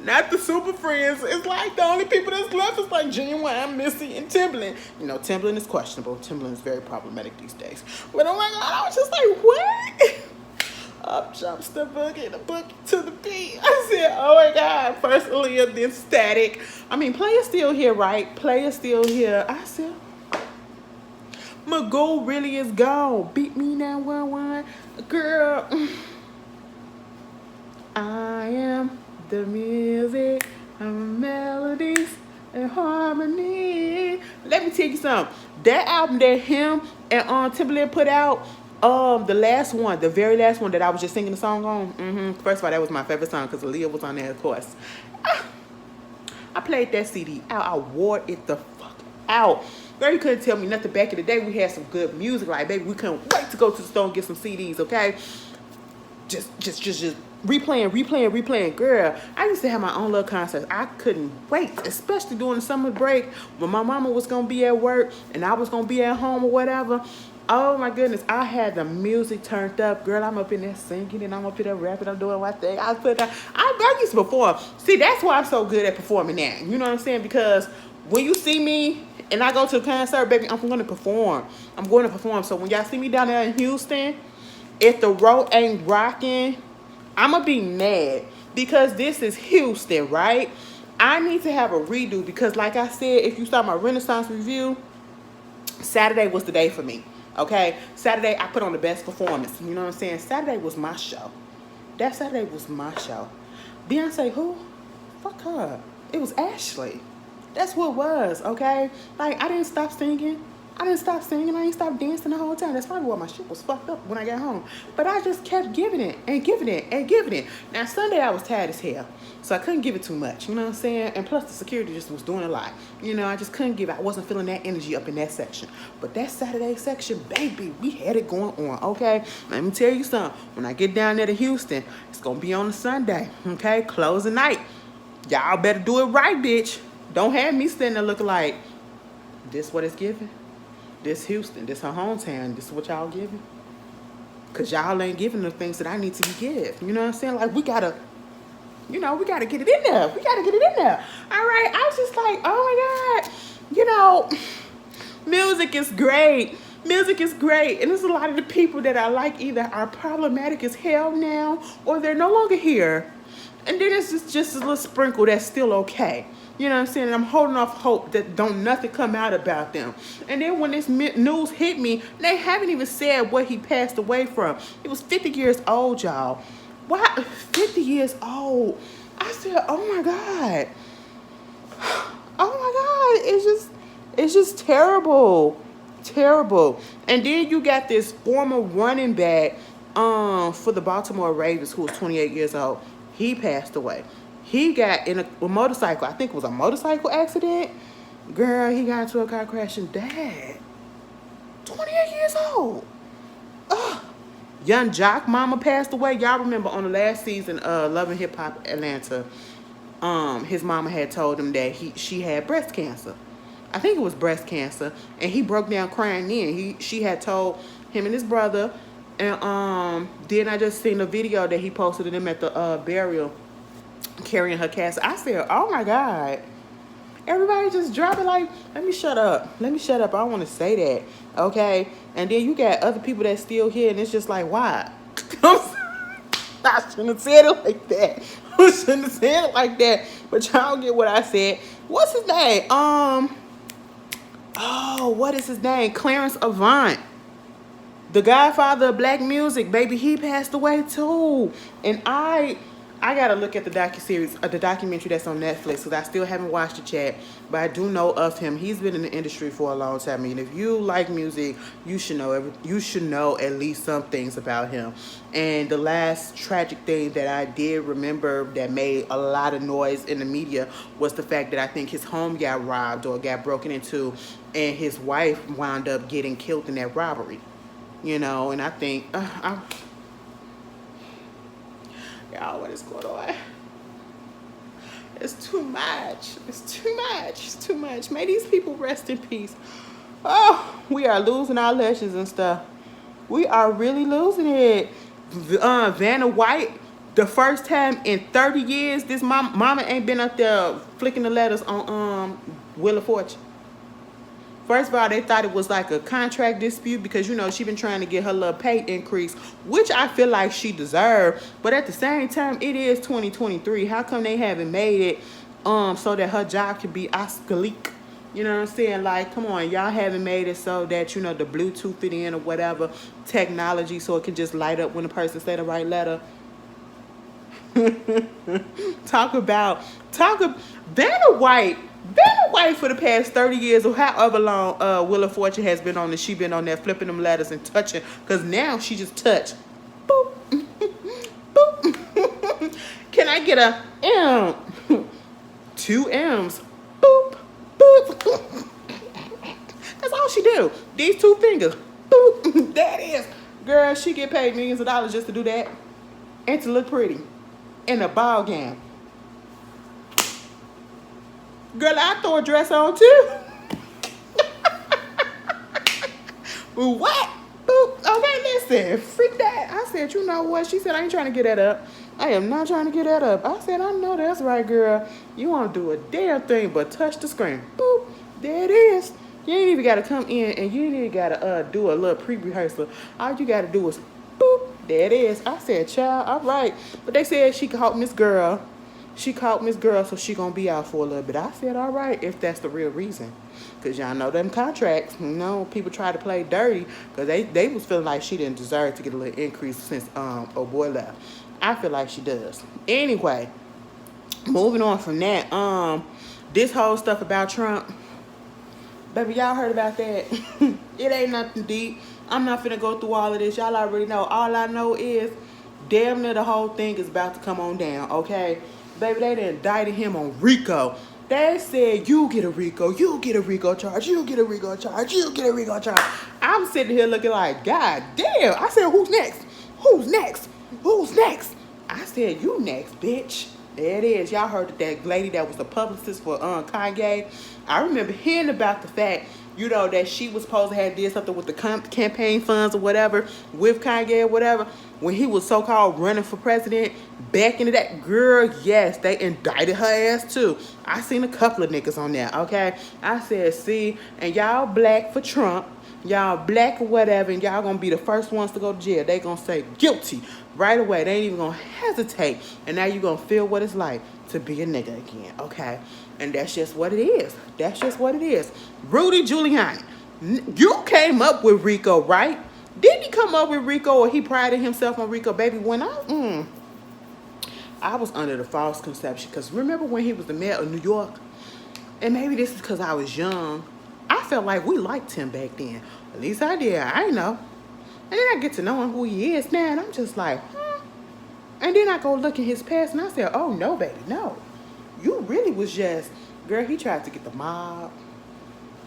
S2: Now, Not the super friends. It's like the only people that's left is like Genuine, Missy, and Timbaland. You know, Timbaland is questionable. Timbaland is very problematic these days. But oh my God, I was just like, what? Up jumps the boogie to the beat. I said, oh my God. First Aaliyah, then Static. I mean, Player's still here, right? Player's still here. I said, Magoo really is gone. Beat me now, 1-1. Girl, I am the music of melodies and harmony. Let me tell you something. That album that him and Timbaland put out, the last one, the very last one that I was just singing the song on. First of all, that was my favorite song because Aaliyah was on there, of course. I played that CD out. I wore it the fuck out. Girl, you couldn't tell me nothing. Back in the day, we had some good music. Like, baby, we couldn't wait to go to the store and get some CDs, okay? Just replaying. Girl, I used to have my own little concerts. I couldn't wait, especially during the summer break when my mama was going to be at work and I was going to be at home or whatever. Oh, my goodness. I had the music turned up. Girl, I'm up in there singing and I'm up in there rapping. I'm doing my thing. I used to perform. See, that's why I'm so good at performing now. You know what I'm saying? Because when you see me and I go to a concert, baby, I'm going to perform. I'm going to perform. So when y'all see me down there in Houston, if the road ain't rocking, I'm going to be mad because this is Houston, right? I need to have a redo because like I said, if you saw my Renaissance review, Saturday was the day for me, okay? Saturday, I put on the best performance. You know what I'm saying? Saturday was my show. That Saturday was my show. Beyoncé, who? Fuck her. It was Ashley. That's what it was, okay? Like, I didn't stop singing. I didn't stop dancing the whole time. That's probably why my shit was fucked up when I got home. But I just kept giving it and giving it and giving it. Now, Sunday I was tired as hell. So I couldn't give it too much. You know what I'm saying? And plus the security just was doing a lot. You know, I just couldn't give it. I wasn't feeling that energy up in that section. But that Saturday section, baby, we had it going on, okay? Let me tell you something. When I get down there to Houston, it's going to be on a Sunday, okay? Closing night. Y'all better do it right, bitch. Don't have me standing there looking like, this what it's giving? This Houston, this her hometown, this is what y'all giving? Because y'all ain't giving the things that I need to be give. You know what I'm saying? Like, we got to, you know, we got to get it in there. We got to get it in there. All right. I was just like, oh, my God. You know, music is great. Music is great. And there's a lot of the people that I like either are problematic as hell now or they're no longer here. And then it's just a little sprinkle that's still okay. You know what I'm saying? And I'm holding off hope that don't nothing come out about them. And then when this news hit me, they haven't even said what he passed away from. He was 50 years old, y'all. Why? 50 years old. I said, oh my God. Oh my God. It's just terrible. Terrible. And then you got this former running back for the Baltimore Ravens who was 28 years old. He passed away. He got in a motorcycle. I think it was a motorcycle accident. Girl, he got into a car crash and died. 28 years old. Ugh. Young Jock mama passed away. Y'all remember on the last season of Love and Hip Hop Atlanta, his mama had told him that she had breast cancer. I think it was breast cancer. And he broke down crying then. She had told him and his brother. And then I just seen a video that he posted of them at the burial carrying her casket. I said, oh my God. Everybody just dropping like, let me shut up. I don't want to say that. Okay. And then you got other people that's still here and it's just like, why? I shouldn't have said it like that. But y'all get what I said. What's his name? What is his name? Clarence Avant. The godfather of black music, baby, he passed away too. And I gotta look at the documentary that's on Netflix because I still haven't watched it yet. But I do know of him. He's been in the industry for a long time. I mean, if you like music, you should know at least some things about him. And the last tragic thing that I did remember that made a lot of noise in the media was the fact that I think his home got robbed or got broken into, and his wife wound up getting killed in that robbery. You know, and I think, y'all, what is going on? It's too much. It's too much. May these people rest in peace. Oh, we are losing our legends and stuff. We are really losing it. Vanna White The first time in 30 years, this mama ain't been up there flicking the letters on Wheel of Fortune. First of all, they thought it was like a contract dispute because, you know, she been trying to get her little pay increase, which I feel like she deserved. But at the same time, it is 2023. How come they haven't made it so that her job can be Oscalique? You know what I'm saying? Like, come on, y'all haven't made it so that, you know, the Bluetooth fit in or whatever technology so it can just light up when the person say the right letter. Talk about Vanna White. Vanna White for the past 30 years or however long Wheel of Fortune has been on, and she been on there flipping them letters and touching, because now she just touch. Boop. Boop. Can I get a M? 2 M's. Boop. Boop. That's all she do. These 2 fingers. Boop. That is. Girl, she get paid millions of dollars just to do that. And to look pretty. In a ball gown. Girl, I throw a dress on too. What? Boop. Okay, listen. Freak that. I said, you know what? She said, I ain't trying to get that up. I am not trying to get that up. I said, I know that's right, girl. You won't do a damn thing but touch the screen. Boop. There it is. You ain't even got to come in and you ain't even got to do a little pre-rehearsal. All you got to do is boop. There it is. I said, child, all right. But they said she caught Miss Girl. She caught Miss Girl, so she gonna be out for a little bit. I said, all right, if that's the real reason. Because y'all know them contracts, you know, people try to play dirty because they was feeling like she didn't deserve to get a little increase since oh boy left. I feel like she does. Anyway, moving on from that, this whole stuff about Trump, baby, y'all heard about that? It ain't nothing deep. I'm not finna go through all of this. Y'all already know. All I know is damn near the whole thing is about to come on down, okay? Baby, they done indicted him on RICO. They said, you get a RICO, you get a RICO charge, you get a RICO charge, you get a RICO charge. I'm sitting here looking like, God damn. I said, who's next? Who's next? Who's next? I said, you next, bitch. There it is. Y'all heard that lady that was the publicist for Kanye. I remember hearing about the fact, you know, that she was supposed to have did something with the campaign funds or whatever with Kanye or whatever when he was so-called running for president back into that. Girl, yes, they indicted her ass too. I seen a couple of niggas on there, okay? I said, see, and y'all black for Trump, y'all black or whatever, and y'all gonna be the first ones to go to jail. They gonna say guilty right away. They ain't even gonna hesitate. And now you gonna feel what it's like to be a nigga again, okay? And that's just what it is. That's just what it is. Rudy Giuliani, you came up with RICO, right? Didn't he come up with RICO or he prided himself on RICO? Baby, when I was under the false conception. Because remember when he was the mayor of New York? And maybe this is because I was young. I felt like we liked him back then. At least I did. I ain't know. And then I get to knowing who he is now. And I'm just like, huh? And then I go look at his past. And I said, oh, no, baby, no. You really was just, girl, he tried to get the mob.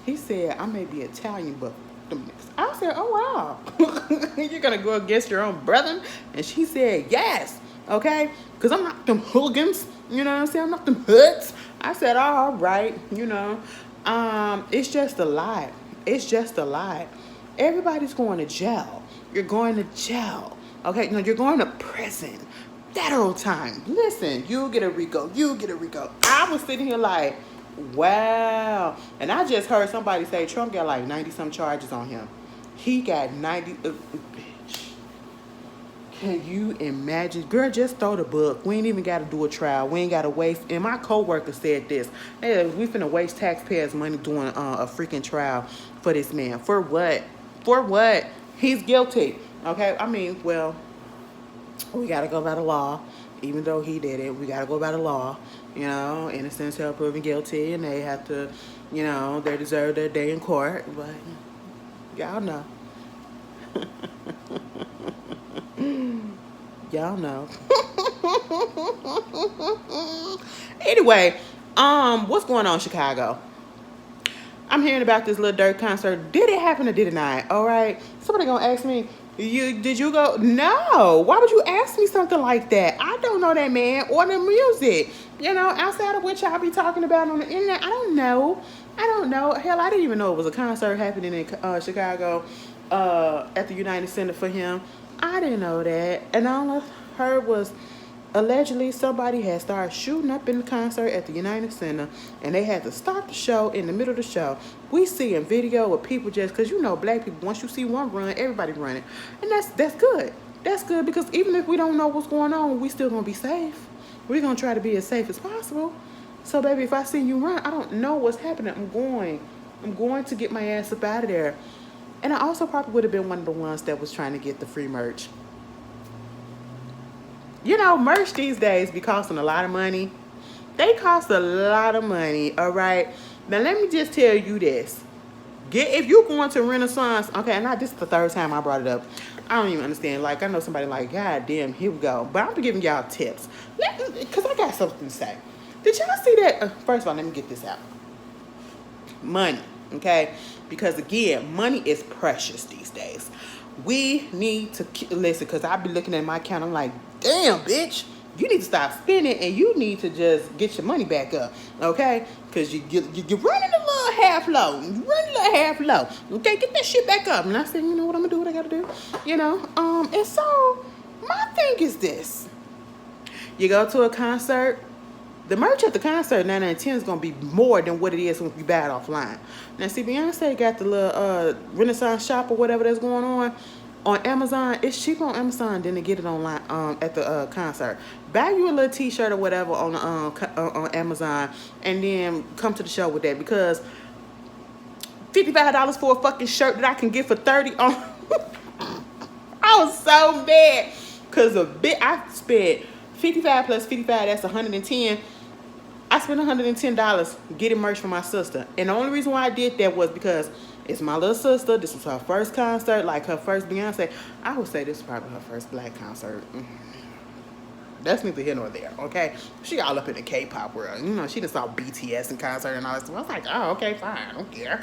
S2: He said, I may be Italian, but them niggas. I said, oh, wow. You're going to go against your own brethren? And she said, yes. Okay? Because I'm not them hooligans. You know what I'm saying? I'm not them hoods. I said, all right. You know. It's just a lie. It's just a lie. Everybody's going to jail. You're going to jail. Okay? No, you're going to prison. Federal time. Listen, you get a RICO. You get a RICO. I was sitting here like, wow. And I just heard somebody say Trump got like 90-some charges on him. He got 90. Bitch. Can you imagine? Girl, just throw the book. We ain't even got to do a trial. We ain't got to waste. And my coworker said this. Hey, we finna waste taxpayers' money doing a freaking trial for this man. For what? For what? He's guilty. Okay? I mean, well, we got to go by the law. Even though he did it, we got to go by the law. You know, innocent until proven guilty. And they have to, you know, they deserve their day in court. But y'all know. Y'all know. Anyway, what's going on in Chicago? I'm hearing about this Lil Durk concert. Did it happen or did it not? All right. Somebody gonna ask me, did you go? No. Why would you ask me something like that? I don't know that man or the music. You know, outside of what y'all be talking about on the internet. I don't know. I don't know. Hell, I didn't even know it was a concert happening in Chicago at the United Center for him. I didn't know that. And all I heard was allegedly somebody had started shooting up in the concert at the United Center, and they had to stop the show in the middle of the show. We see in video of people just, because black people, once you see one run, everybody running. And that's good. That's good, because even if we don't know what's going on, we still going to be safe. We're going to try to be as safe as possible. So, baby, if I see you run, I don't know what's happening. I'm going to get my ass up out of there. And I also probably would have been one of the ones that was trying to get the free merch. Merch these days be costing a lot of money. They cost a lot of money, all right? Now, let me just tell you this. If you're going to Renaissance, okay, and this is the third time I brought it up. I don't even understand. Like, I know somebody like, God damn, here we go. But I'm giving y'all tips. Because I got something to say. Did y'all see that? First of all, let me get this out. Money, okay? Because, again, money is precious these days. We need to listen, because I be looking at my account. I'm like, damn, bitch, you need to stop spending, and you need to just get your money back up, okay? Because you're running a little half low. Okay, get that shit back up. And I said, you know what I'm gonna do? What I gotta do? And so my thing is this: you go to a concert. The merch at the concert 9 out of 10 is gonna be more than what it is when you buy it offline. Now, see, Beyonce got the little Renaissance shop or whatever that's going on Amazon. It's cheaper on Amazon than to get it online at the concert. Buy you a little T-shirt or whatever on Amazon, and then come to the show with that, because $55 for a fucking shirt that I can get for $30 on. I was so mad, because I spent 55 plus 55, that's 110. I spent $110 getting merch for my sister. And the only reason why I did that was because it's my little sister. This was her first concert, like her first Beyonce. I would say this is probably her first black concert. That's neither here nor there, okay? She all up in the K-pop world. She just saw BTS in concert and all that stuff. I was like, oh, okay, fine, I don't care.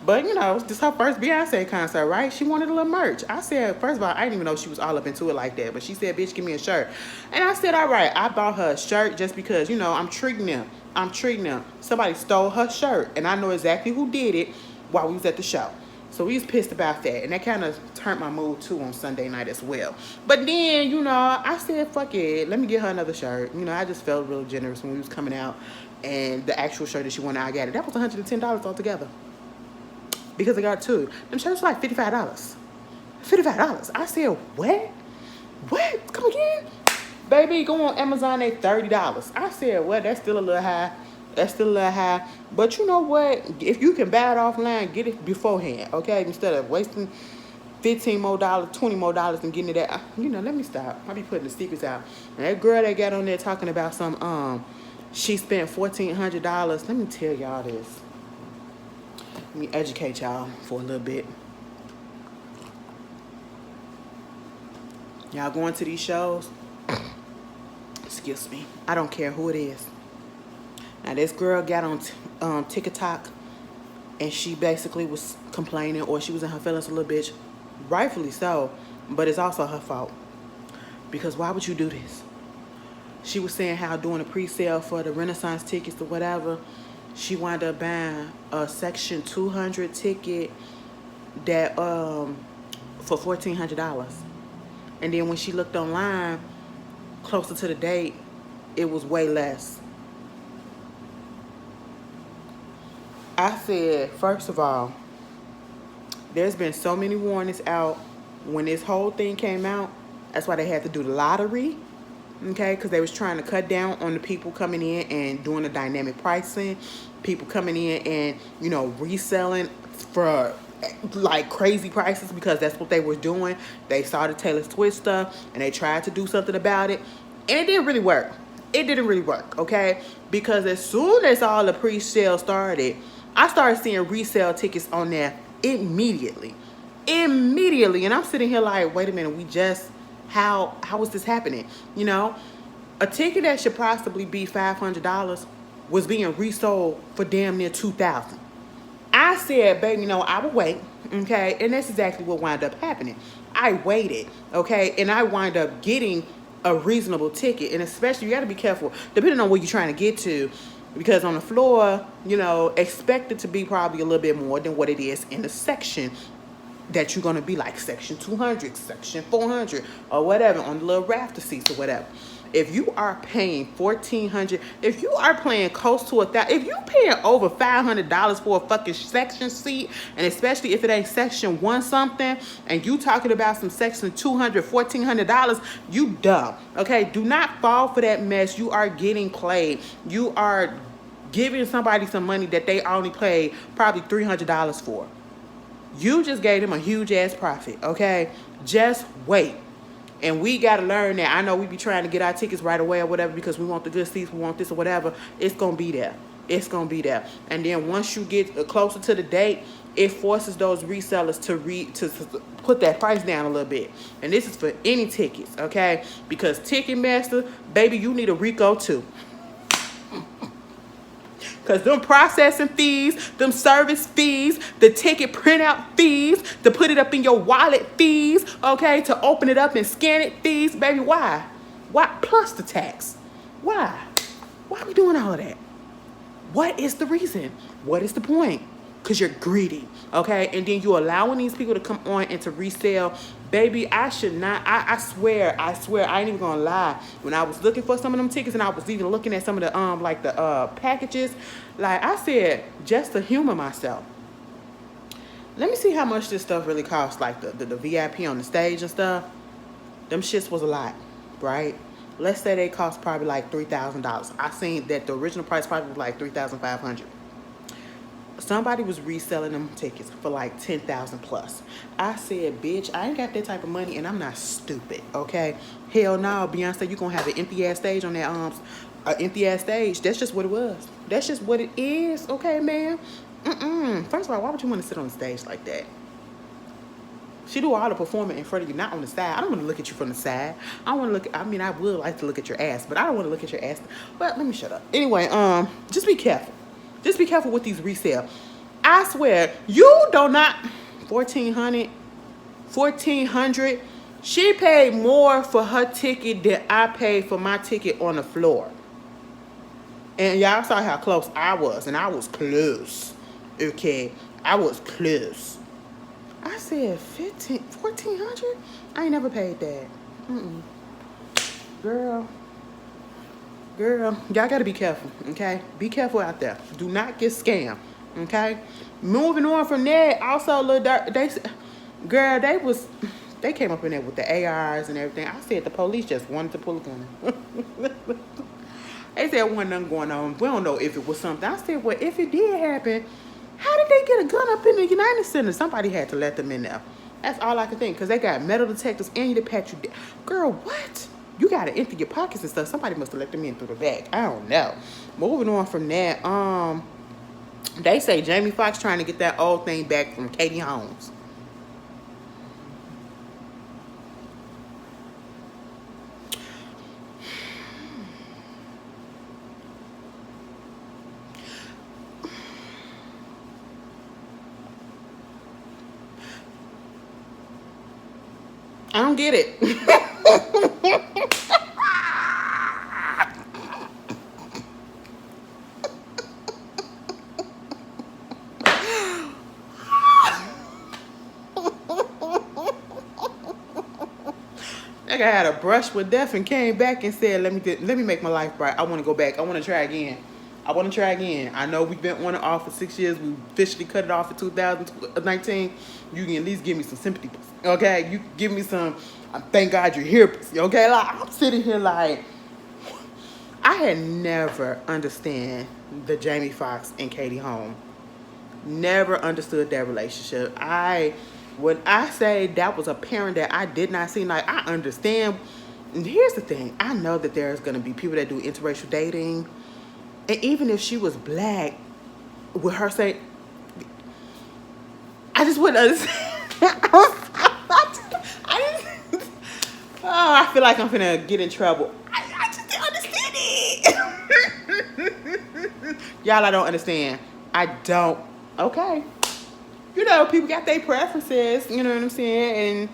S2: But, this is her first Beyonce concert, right? She wanted a little merch. I said, first of all, I didn't even know she was all up into it like that. But she said, bitch, give me a shirt. And I said, all right. I bought her a shirt just because, I'm treating them. Somebody stole her shirt. And I know exactly who did it while we was at the show. So we was pissed about that. And that kind of turned my mood, too, on Sunday night as well. But then, I said, fuck it. Let me get her another shirt. I just felt real generous when we was coming out. And the actual shirt that she wanted, I got it. That was $110 altogether. Because I got two. Them shirts were like $55. $55. I said, what? What? Come again? Baby, go on Amazon at $30. I said, well, that's still a little high. But you know what? If you can buy it offline, get it beforehand, okay? Instead of wasting $15 more, $20 more and getting it at, let me stop. I be putting the secrets out. And that girl that got on there talking about she spent $1,400. Let me tell y'all this. Let me educate y'all for a little bit. Y'all going to these shows? Excuse me. I don't care who it is. Now, this girl got on TikTok, and she basically was complaining, or she was in her feelings a little bitch. Rightfully so, but it's also her fault. Because why would you do this? She was saying how doing a pre-sale for the Renaissance tickets or whatever, she wound up buying a Section 200 ticket that for $1,400. And then when she looked online, closer to the date, it was way less. I said, first of all, there's been so many warnings out when this whole thing came out. That's why they had to do the lottery, okay? Because they was trying to cut down on the people coming in and doing the dynamic pricing. People coming in and, reselling for like crazy prices, because that's what they were doing. They saw the Taylor Swift stuff and they tried to do something about it. And it didn't really work. Okay? Because as soon as all the pre-sale started, I started seeing resale tickets on there immediately. And I'm sitting here like, wait a minute, how is this happening? A ticket that should possibly be $500 was being resold for damn near $2,000. I said, baby, I would wait, okay? And that's exactly what wound up happening. I waited, okay? And I wind up getting a reasonable ticket. And especially, you got to be careful, depending on where you're trying to get to, because on the floor, expect it to be probably a little bit more than what it is in the section that you're going to be, like Section 200, Section 400, or whatever, on the little rafter seats or whatever. If you are paying $1,400, if you are paying close to $1,000, if you paying over $500 for a fucking section seat, and especially if it ain't section one something, and you talking about some section $200, $1,400, you dumb. Okay, do not fall for that mess. You are getting played. You are giving somebody some money that they only paid probably $300 for. You just gave them a huge ass profit. Okay, just wait. And we got to learn that. I know we be trying to get our tickets right away or whatever because we want the good seats, we want this or whatever. It's going to be there. It's going to be there. And then once you get closer to the date, it forces those resellers to put that price down a little bit. And this is for any tickets, okay? Because Ticketmaster, baby, you need a Rico too. Because them processing fees, them service fees, the ticket printout fees, to put it up in your wallet fees, okay, to open it up and scan it fees, baby, why? Why? Plus the tax. Why? Why are we doing all of that? What is the reason? What is the point? Because you're greedy, okay? And then you're allowing these people to come on and to resell. Baby, I should not. I swear, I ain't even gonna lie. When I was looking for some of them tickets and I was even looking at some of the packages, like I said, just to humor myself, let me see how much this stuff really costs, like the VIP on the stage and stuff. Them shits was a lot, right? Let's say they cost probably like $3,000. I seen that the original price probably was like $3,500. Somebody was reselling them tickets for like $10,000 plus. I said, bitch, I ain't got that type of money and I'm not stupid, okay? Hell no, Beyonce, you gonna have an empty ass stage on that empty ass stage. That's just what it was. That's just what it is, okay, man? First of all, why would you want to sit on the stage like that? She do all the performing in front of you, not on the side. I don't want to look at you from the side. I want to look. I mean, I would like to look at your ass, but I don't want to look at your ass. But let me shut up. Anyway, just be careful. Just be careful with these resale. I swear, you do not. $1,400. She paid more for her ticket than I paid for my ticket on the floor. And y'all saw how close I was, and I was close. Okay, I was close. I said $1,400. I ain't never paid that. Girl, y'all gotta be careful, okay? Be careful out there. Do not get scammed, okay? Moving on from that, also Lil Durk, they came up in there with the ARs and everything. I said the police just wanted to pull a gun. They said wasn't nothing going on. We don't know if it was something. I said, well, if it did happen, how did they get a gun up in the United Center? Somebody had to let them in there. That's all I could think, because they got metal detectors and you pat you down. Girl, what? You gotta empty your pockets and stuff. Somebody must have let them in through the back. I don't know. Moving on from that, they say Jamie Foxx trying to get that old thing back from Katie Holmes. I don't get it. Like I had a brush with death and came back and said, let me make my life bright. I want to go back. I want to try again. I know we've been on and off for 6 years. We officially cut it off in 2019. You can at least give me some sympathy, okay? You can give me some, thank God you're here, okay? Like, I'm sitting here like, I had never understand the Jamie Foxx and Katie Holmes. Never understood that relationship. When I say that was a parent that I did not see, like, I understand. And here's the thing. I know that there's going to be people that do interracial dating. And even if she was black, with her saying, I just wouldn't understand. I feel like I'm finna get in trouble. I just didn't understand it. Y'all, I don't understand. I don't. Okay. You know, people got their preferences. You know what I'm saying? And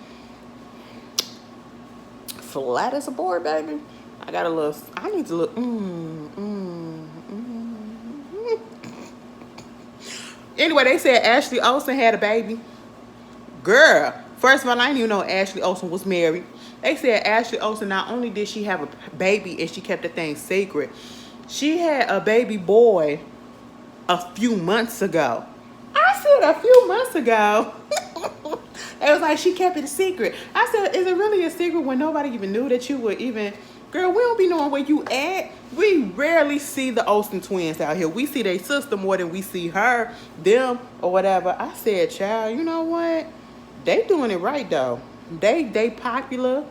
S2: flat as a board, baby. I got a little. I need to look. Anyway, they said Ashley Olsen had a baby. Girl, First of all, I didn't even know Ashley Olsen was married. They said Ashley Olsen, not only did she have a baby and she kept the thing secret, she had a baby boy a few months ago. I said a few months ago. It was like she kept it a secret. I said, is it really a secret when nobody even knew that you were even... Girl, we don't be knowing where you at. We rarely see the Olsen twins out here. We see their sister more than we see her, them, or whatever. I said, child, you know what? They doing it right, though. They popular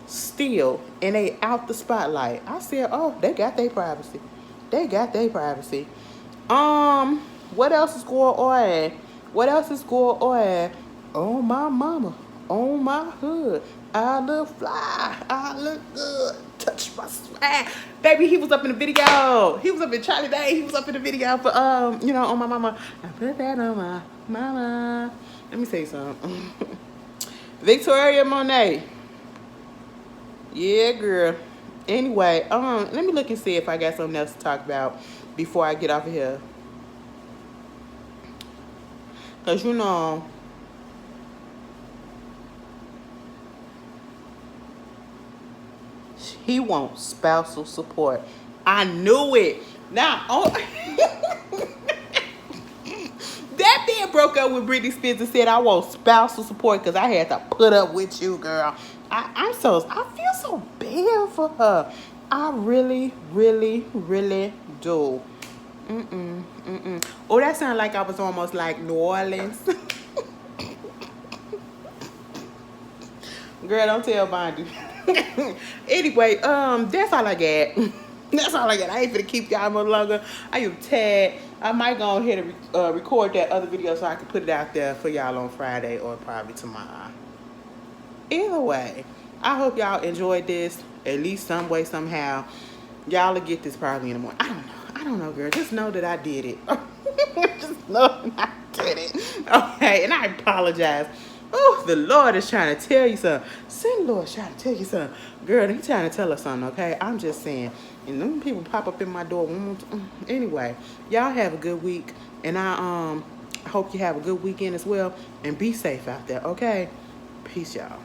S2: still, and they out the spotlight. I said, oh, they got their privacy. They got their privacy. What else is going on? What else is going on? Oh, my mama. Oh, my hood. I look fly. I look good. Touch my swag. Baby, he was up in the video. He was up in Charlie Day. He was up in the video for, on my mama. I put that on my mama. Let me say something. Victoria Monét. Yeah, girl. Anyway, let me look and see if I got something else to talk about before I get off of here. Because, he wants spousal support. I knew it. Now, that man broke up with Britney Spears and said, I want spousal support because I had to put up with you, girl. I feel so bad for her. I really, really, really do. Oh, that sounded like I was almost like New Orleans. Girl, don't tell Bondi. Anyway, that's all I got. That's all I got. I ain't finna keep y'all much longer. I am tired. I might go ahead and record that other video so I can put it out there for y'all on Friday or probably tomorrow. Either way, I hope y'all enjoyed this at least some way, somehow. Y'all will get this probably in the morning. I don't know, girl. Just know that I did it. Just know that I did it. Okay, and I apologize. Oh, the Lord is trying to tell you something. Sin Lord's trying to tell you something. Girl, he's trying to tell us something, okay? I'm just saying. And them people pop up in my door. Anyway, y'all have a good week. And I hope you have a good weekend as well. And be safe out there, okay? Peace, y'all.